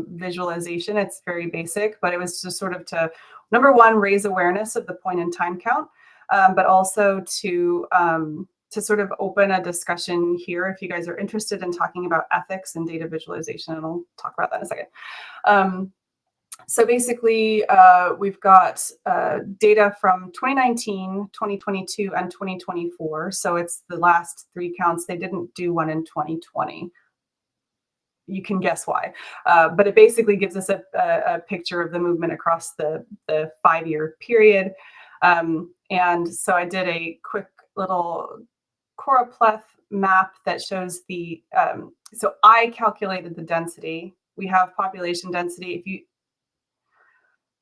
visualization. It's very basic, but it was just sort of to, number one, raise awareness of the point in time count, but also to sort of open a discussion here if you guys are interested in talking about ethics and data visualization, and I'll talk about that in a second. So basically, we've got data from 2019, 2022, and 2024. So it's the last 3 counts. They didn't do one in 2020. You can guess why, but it basically gives us a picture of the movement across the 5-year period. And so I did a quick little choropleth map that shows the, so I calculated the density. We have population density.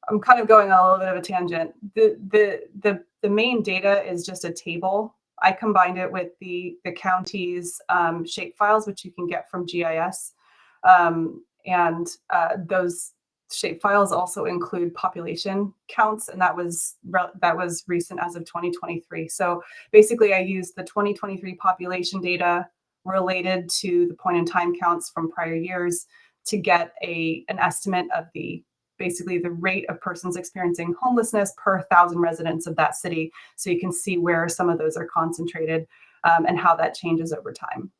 I'm kind of going on a little bit of a tangent. The main data is just a table. I combined it with the county's shapefiles, which you can get from GIS. And those shapefiles also include population counts, and that was recent as of 2023. So basically, I used the 2023 population data related to the point in time counts from prior years to get an estimate of basically the rate of persons experiencing homelessness per 1,000 residents of that city. So you can see where some of those are concentrated and how that changes over time.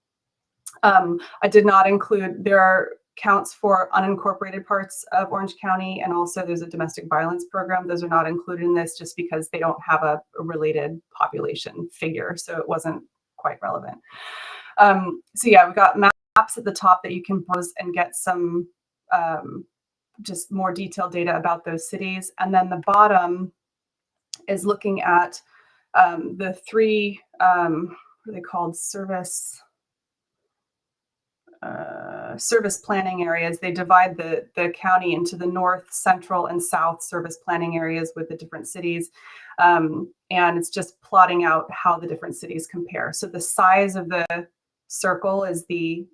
I did not include, there are counts for unincorporated parts of Orange County, and also there's a domestic violence program. Those are not included in this just because they don't have a related population figure, so it wasn't quite relevant. So yeah, we've got maps at the top that you can pose and get some just more detailed data about those cities. And then the bottom is looking at the 3, what are they called, service planning areas. They divide the county into the north, central, and south service planning areas with the different cities. And it's just plotting out how the different cities compare. So the size of the circle is the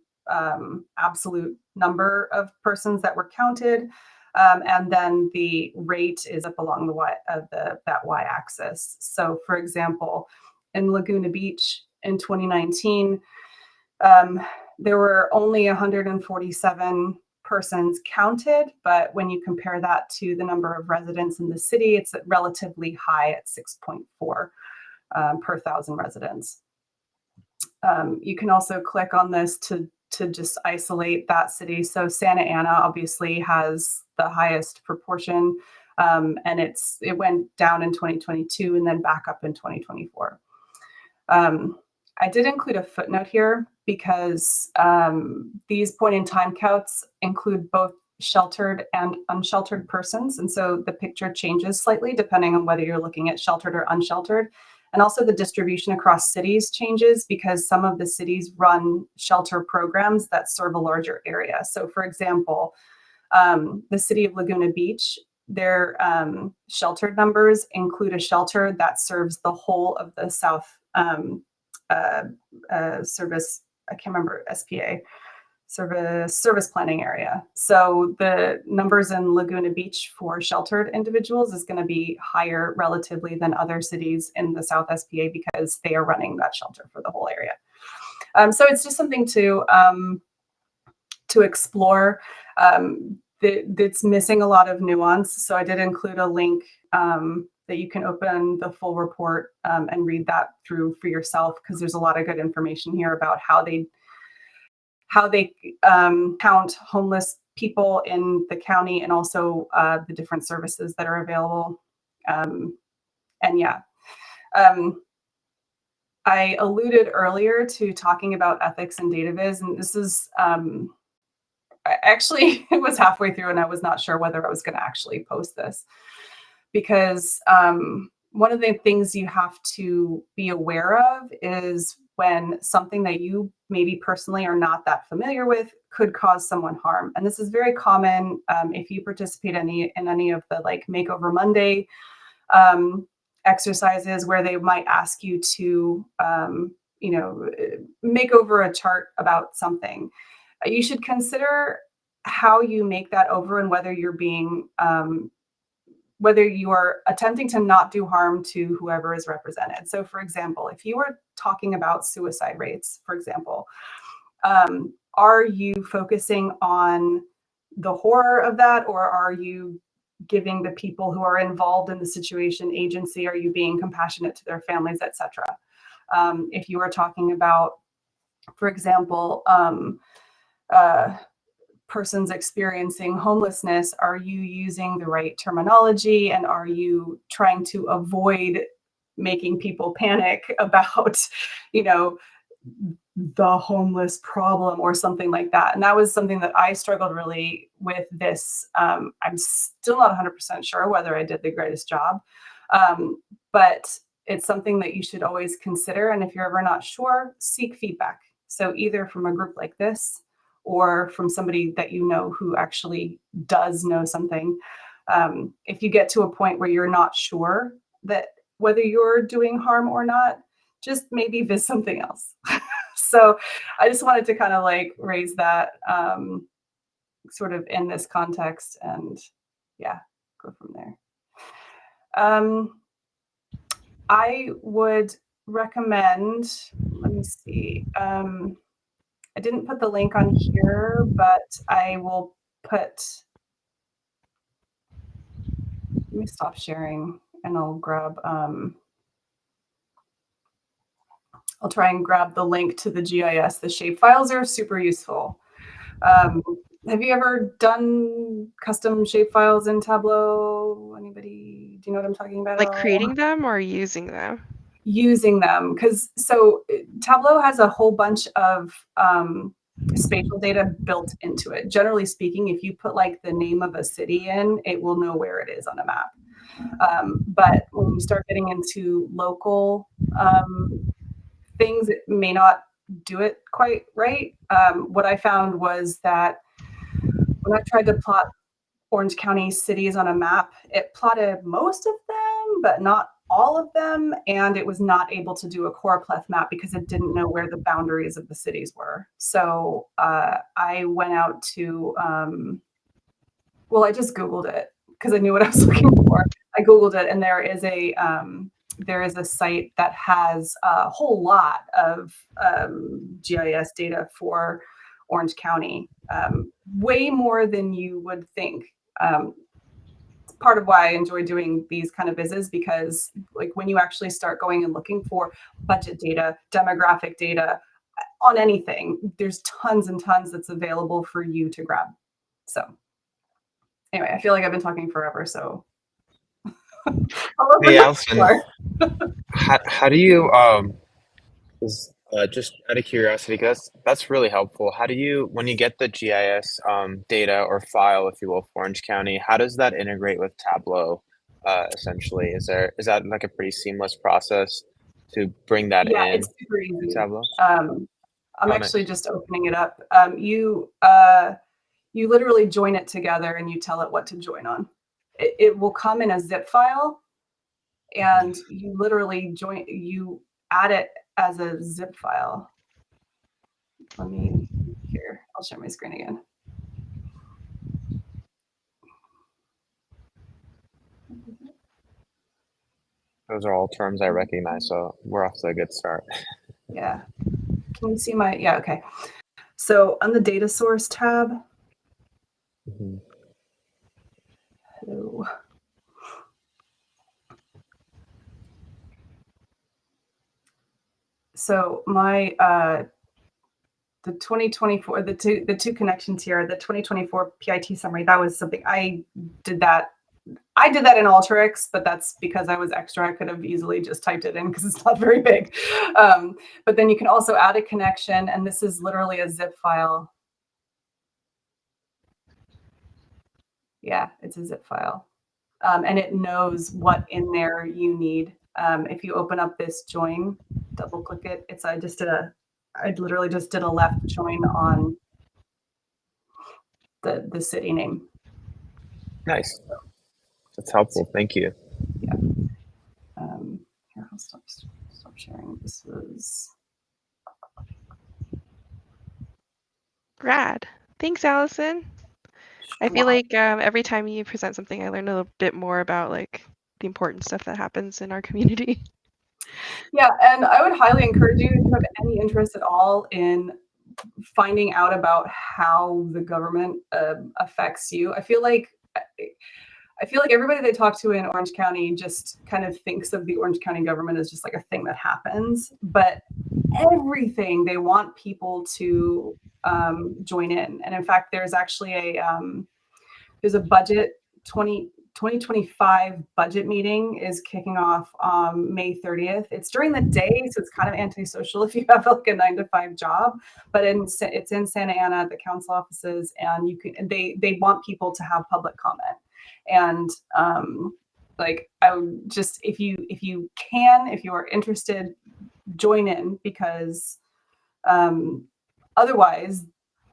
absolute number of persons that were counted. And then the rate is up along that y-axis. So for example, in Laguna Beach in 2019, there were only 147 persons counted, but when you compare that to the number of residents in the city, it's relatively high at 6.4 per 1,000 residents. You can also click on this to just isolate that city. So Santa Ana obviously has the highest proportion, and it went down in 2022 and then back up in 2024. I did include a footnote here because these point in time counts include both sheltered and unsheltered persons. And so the picture changes slightly depending on whether you're looking at sheltered or unsheltered. And also the distribution across cities changes because some of the cities run shelter programs that serve a larger area. So for example, the city of Laguna Beach, their sheltered numbers include a shelter that serves the whole of the South service, I can't remember, SPA, service planning area. So the numbers in Laguna Beach for sheltered individuals is going to be higher relatively than other cities in the South SPA because they are running that shelter for the whole area. So it's just something to explore. It's missing a lot of nuance. So I did include a link that you can open the full report and read that through for yourself, because there's a lot of good information here about how they count homeless people in the county and also the different services that are available. And yeah, I alluded earlier to talking about ethics and data viz, and this is actually, it was halfway through and I was not sure whether I was going to actually post this, because one of the things you have to be aware of is when something that you maybe personally are not that familiar with could cause someone harm. And this is very common if you participate in any of the like Makeover Monday exercises where they might ask you to, make over a chart about something. You should consider how you make that over and whether you're being whether you are attempting to not do harm to whoever is represented. So for example, if you were talking about suicide rates, for example, are you focusing on the horror of that, or are you giving the people who are involved in the situation agency? Are you being compassionate to their families, etc.? If you are talking about, for example, persons experiencing homelessness, are you using the right terminology, and are you trying to avoid making people panic about, you know, the homeless problem or something like that? And that was something that I struggled really with this. I'm still not 100% sure whether I did the greatest job, but it's something that you should always consider. And if you're ever not sure, seek feedback. So either from a group like this or from somebody that you know who actually does know something. If you get to a point where you're not sure that whether you're doing harm or not, just maybe viz something else. So I just wanted to kind of like raise that sort of in this context, and yeah, go from there. I would recommend, let me see, I didn't put the link on here, but I will put, let me stop sharing and I'll grab, I'll try and grab the link to the GIS. The shape files are super useful. Have you ever done custom shape files in Tableau? Anybody? Do you know what I'm talking about? Like creating them or using them? Using them, because so Tableau has a whole bunch of spatial data built into it. Generally speaking, if you put like the name of a city in, it will know where it is on a map. But when you start getting into local things, it may not do it quite right. What I found was that when I tried to plot Orange County cities on a map, it plotted most of them, but not all of them. And it was not able to do a choropleth map because it didn't know where the boundaries of the cities were. So I went out to, well, I just Googled it because I knew what I was looking for. I Googled it, and there is a site that has a whole lot of GIS data for Orange County, way more than you would think. Part of why I enjoy doing these kind of vizzes, because like when you actually start going and looking for budget data, demographic data on anything, there's tons and tons that's available for you to grab. So anyway, I feel like I've been talking forever, so Hey, Alison, how do you just out of curiosity, because that's really helpful. How do you, when you get the GIS data or file, if you will, for Orange County, how does that integrate with Tableau? Essentially, is that like a pretty seamless process to bring that yeah, in it's super easy. Tableau? I'm actually Nice. just opening it up. You literally join it together and you tell it what to join on. It will come in a zip file, and you literally you add it as a zip file. Let me, here, I'll share my screen again. Those are all terms I recognize, so we're off to a good start. Yeah. Can you see my, yeah, okay. So on the data source tab, hello. So my, the 2024, the two connections here, the 2024 PIT summary, that was something I did that in Alteryx, but that's because I was extra. I could have easily just typed it in because it's not very big. But then you can also add a connection, and this is literally a zip file. Yeah, it's a zip file. And it knows what in there you need. If you open up this join, double click it, I literally just did a left join on the city name. Nice. That's helpful. Thank you. Yeah. Here, I'll stop sharing. This was Rad. Thanks, Allison. I feel like every time you present something, I learn a little bit more about like the important stuff that happens in our community. Yeah, and I would highly encourage you, if you have any interest at all in finding out about how the government affects you. I feel like everybody they talk to in Orange County just kind of thinks of the Orange County government as just like a thing that happens, but everything they want people to join in. And in fact, there's actually there's a budget 2025 budget meeting is kicking off May 30th. It's during the day, so it's kind of antisocial if you have like a 9-to-5 job. But it's in Santa Ana at the council offices, and they want people to have public comment. And like I would just if you are interested, join in, because otherwise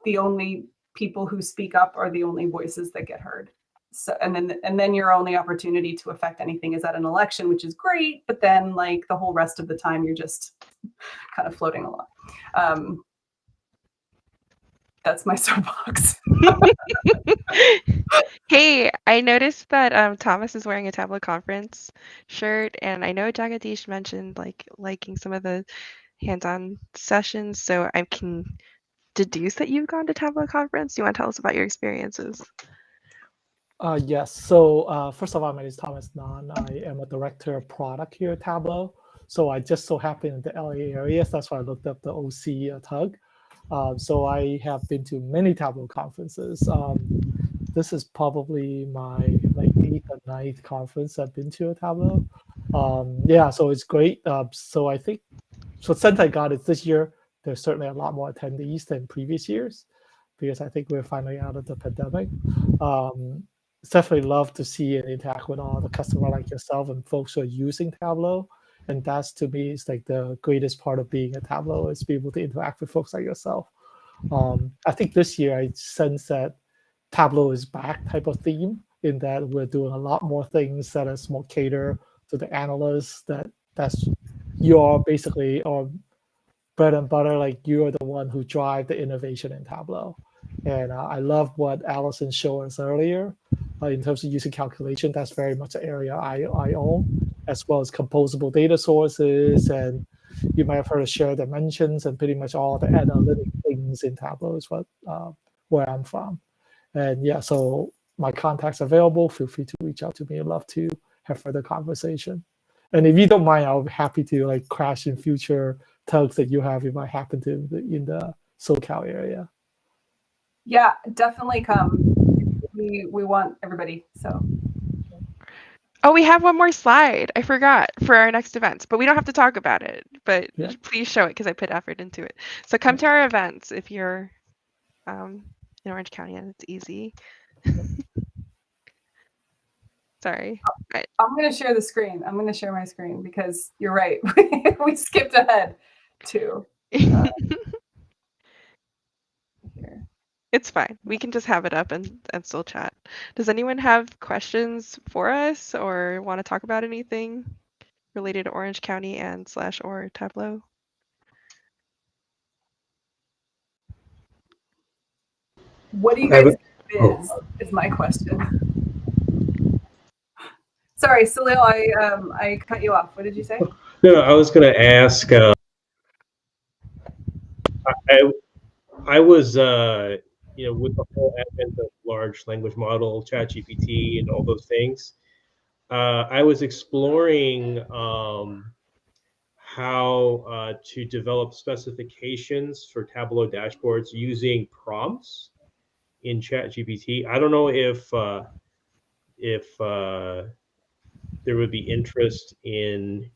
the only people who speak up are the only voices that get heard. So and then your only opportunity to affect anything is at an election, which is great, but then like the whole rest of the time you're just kind of floating along. That's my soapbox. Hey, I noticed that Thomas is wearing a Tableau Conference shirt, and I know Jagadish mentioned liking some of the hands-on sessions, so I can deduce that you've gone to Tableau Conference. Do you want to tell us about your experiences? Yes. So first of all, my name is Thomas Nan. I am a director of product here at Tableau. So I just so happen in the LA area. So that's why I looked up the OCTUG. So I have been to many Tableau conferences. This is probably my 8th or 9th conference I've been to at Tableau. Yeah, so it's great. So I think, so since I got it this year, there's certainly a lot more attendees than previous years, because I think we're finally out of the pandemic. It's definitely love to see and interact with all the customers like yourself and folks who are using Tableau. And that's, to me, is like the greatest part of being a Tableau, is be able to interact with folks like yourself. I think this year I sense that Tableau is back type of theme, in that we're doing a lot more things that is more cater to the analysts, that's your basically or bread and butter, like you're the one who drive the innovation in Tableau. And I love what Alison showed us earlier in terms of using calculation. That's very much an area I own, as well as composable data sources. And you might have heard of shared dimensions, and pretty much all the analytic things in Tableau is what where I'm from. And yeah, so my contact's available. Feel free to reach out to me. I'd love to have further conversation. And if you don't mind, I'll be happy to like crash in future tugs that you have if I happen to in the SoCal area. Yeah, definitely come. We want everybody. So. Oh, we have one more slide. I forgot, for our next events, but we don't have to talk about it. But Yeah. Please show it, because I put effort into it. So come to our events if you're in Orange County, and it's easy. Sorry. I'm going to share the screen. I'm going to share my screen, because you're right. We skipped ahead too. Here. It's fine. We can just have it up and still chat. Does anyone have questions for us or want to talk about anything related to Orange County and / or Tableau? What do you guys Viz is my question. Sorry, Salil, I cut you off. What did you say? No, I was going to ask. I was, with the whole advent of large language model, ChatGPT, and all those things, I was exploring how to develop specifications for Tableau dashboards using prompts in ChatGPT. I don't know if there would be interest in,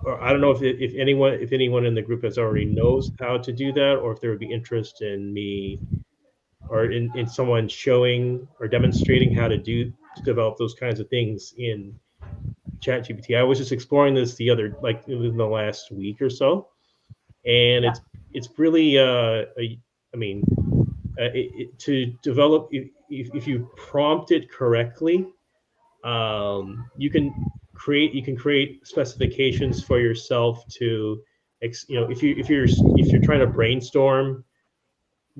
or I don't know if anyone in the group has already knows how to do that, or if there would be interest in me or in someone showing or demonstrating how to develop those kinds of things in ChatGPT. I was just exploring this within the last week or so, and Yeah. it's really to develop, if you prompt it correctly, you can create specifications for yourself to, if you're trying to brainstorm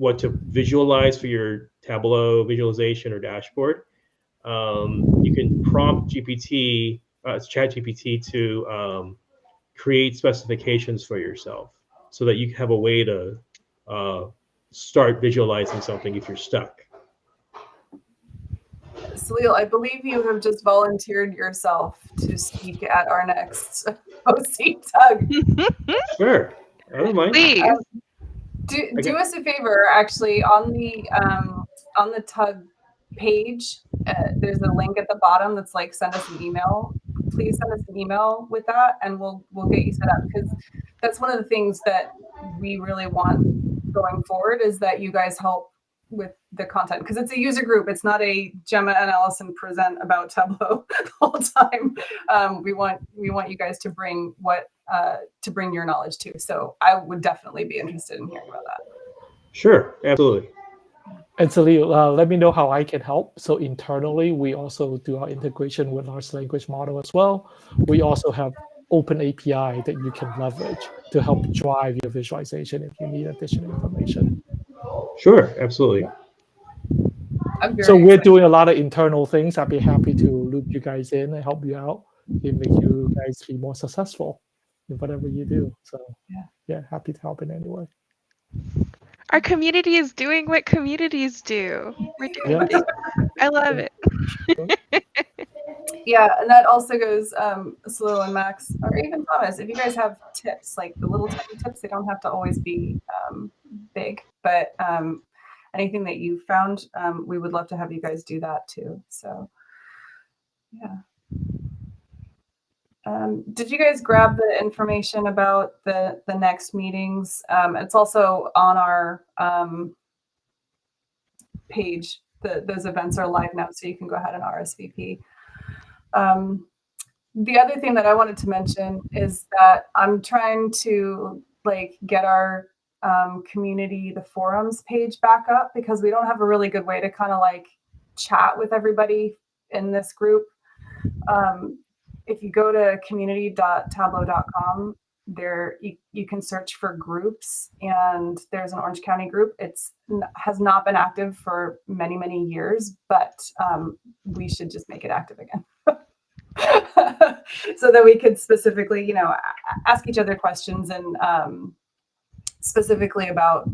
what to visualize for your Tableau visualization or dashboard, you can prompt GPT, ChatGPT to create specifications for yourself so that you have a way to start visualizing something if you're stuck. Salil, I believe you have just volunteered yourself to speak at our next OCTUG. Sure, I don't mind. Please. Do us a favor, actually, on the TUG page, there's a link at the bottom that's like, send us an email. Please send us an email with that, and we'll get you set up, because that's one of the things that we really want going forward, is that you guys help with the content, because it's a user group. It's not a Gemma and Alison present about Tableau the whole time. We want you guys to bring your knowledge too. So I would definitely be interested in hearing about that. Sure, absolutely. And Salil, let me know how I can help. So internally, we also do our integration with large language model as well. We also have open API that you can leverage to help drive your visualization if you need additional information. Sure, absolutely. So we're doing a lot of internal things. I'd be happy to loop you guys in and help you out and make you guys be more successful in whatever you do. So yeah, happy to help in any way. Our community is doing what communities do. We're doing things. I love it. Yeah, and that also goes, Salil and Max, or even Thomas, if you guys have tips, like the little tiny tips, they don't have to always be big, but anything that you found, we would love to have you guys do that too. So yeah. Did you guys grab the information about the next meetings? It's also on our page. Those events are live now, so you can go ahead and RSVP. The other thing that I wanted to mention is that I'm trying to get our community, the forums page back up, because we don't have a really good way to kind of chat with everybody in this group. If you go to community.tableau.com, there you can search for groups, and there's an Orange County group. Has not been active for many years, but we should just make it active again. So that we could specifically, ask each other questions, and specifically about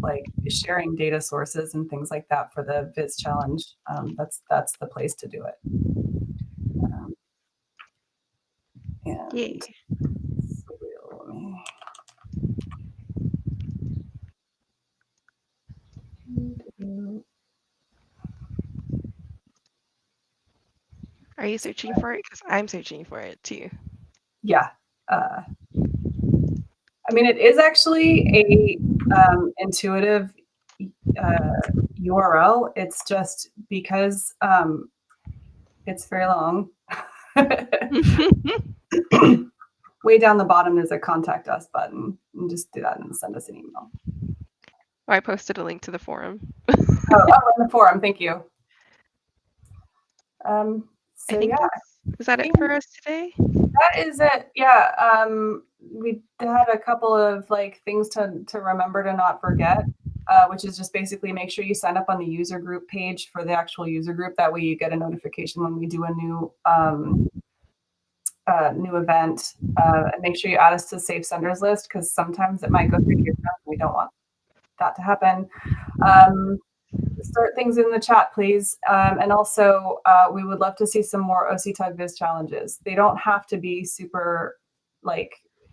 sharing data sources and things like that for the Viz challenge. That's the place to do it. Yay. Are you searching for it? Because I'm searching for it too. Yeah. I mean, it is actually a intuitive URL. It's just because it's very long. Way down the bottom is a contact us button, and just do that and send us an email. Oh, I posted a link to the forum. Oh, in the forum. Thank you. So yeah, is that it for us today? That is it. Yeah. We had a couple of things to remember to not forget, which is just basically make sure you sign up on the user group page for the actual user group. That way you get a notification when we do a new event. And make sure you add us to safe senders list, because sometimes it might go through your account. We don't want that to happen. Start things in the chat, please. And also, we would love to see some more OCTUG Viz challenges. They don't have to be super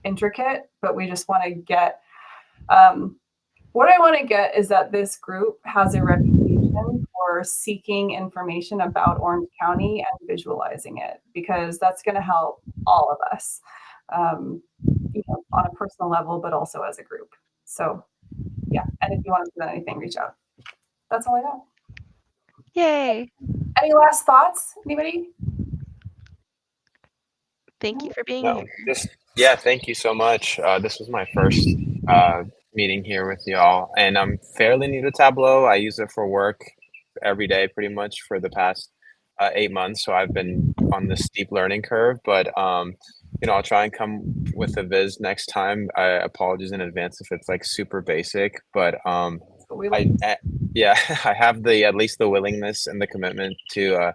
intricate, but we just want to get, what I want to get is that this group has a reputation for seeking information about Orange County and visualizing it, because that's going to help all of us, on a personal level, but also as a group. So yeah, and if you want to do anything, reach out. That's all I got. Yay. Any last thoughts? Anybody? Thank you for being here. Thank you so much. This was my first meeting here with y'all, and I'm fairly new to Tableau. I use it for work every day pretty much for the past 8 months, so I've been on this steep learning curve, but I'll try and come with a Viz next time. Apologies in advance if it's super basic, but but we yeah, I have at least the willingness and the commitment to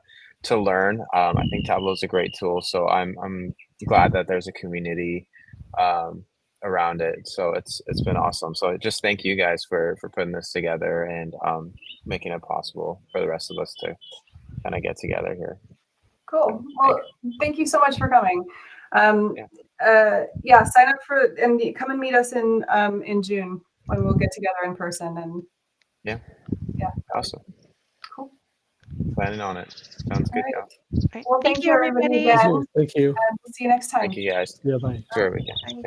learn. I think Tableau is a great tool, so I'm glad that there's a community around it. So it's been awesome. So just thank you guys for putting this together and making it possible for the rest of us to kind of get together here. Cool. Well, thank you so much for coming. Yeah. Sign up for and come and meet us in June when we'll get together in person. And yeah, awesome. Cool. Planning on it. Sounds good. All right. Right. Well, thank you everybody everybody. again. Thank you. And we'll see you next time. Thank you guys. Yeah, bye. Enjoy your weekend. Bye.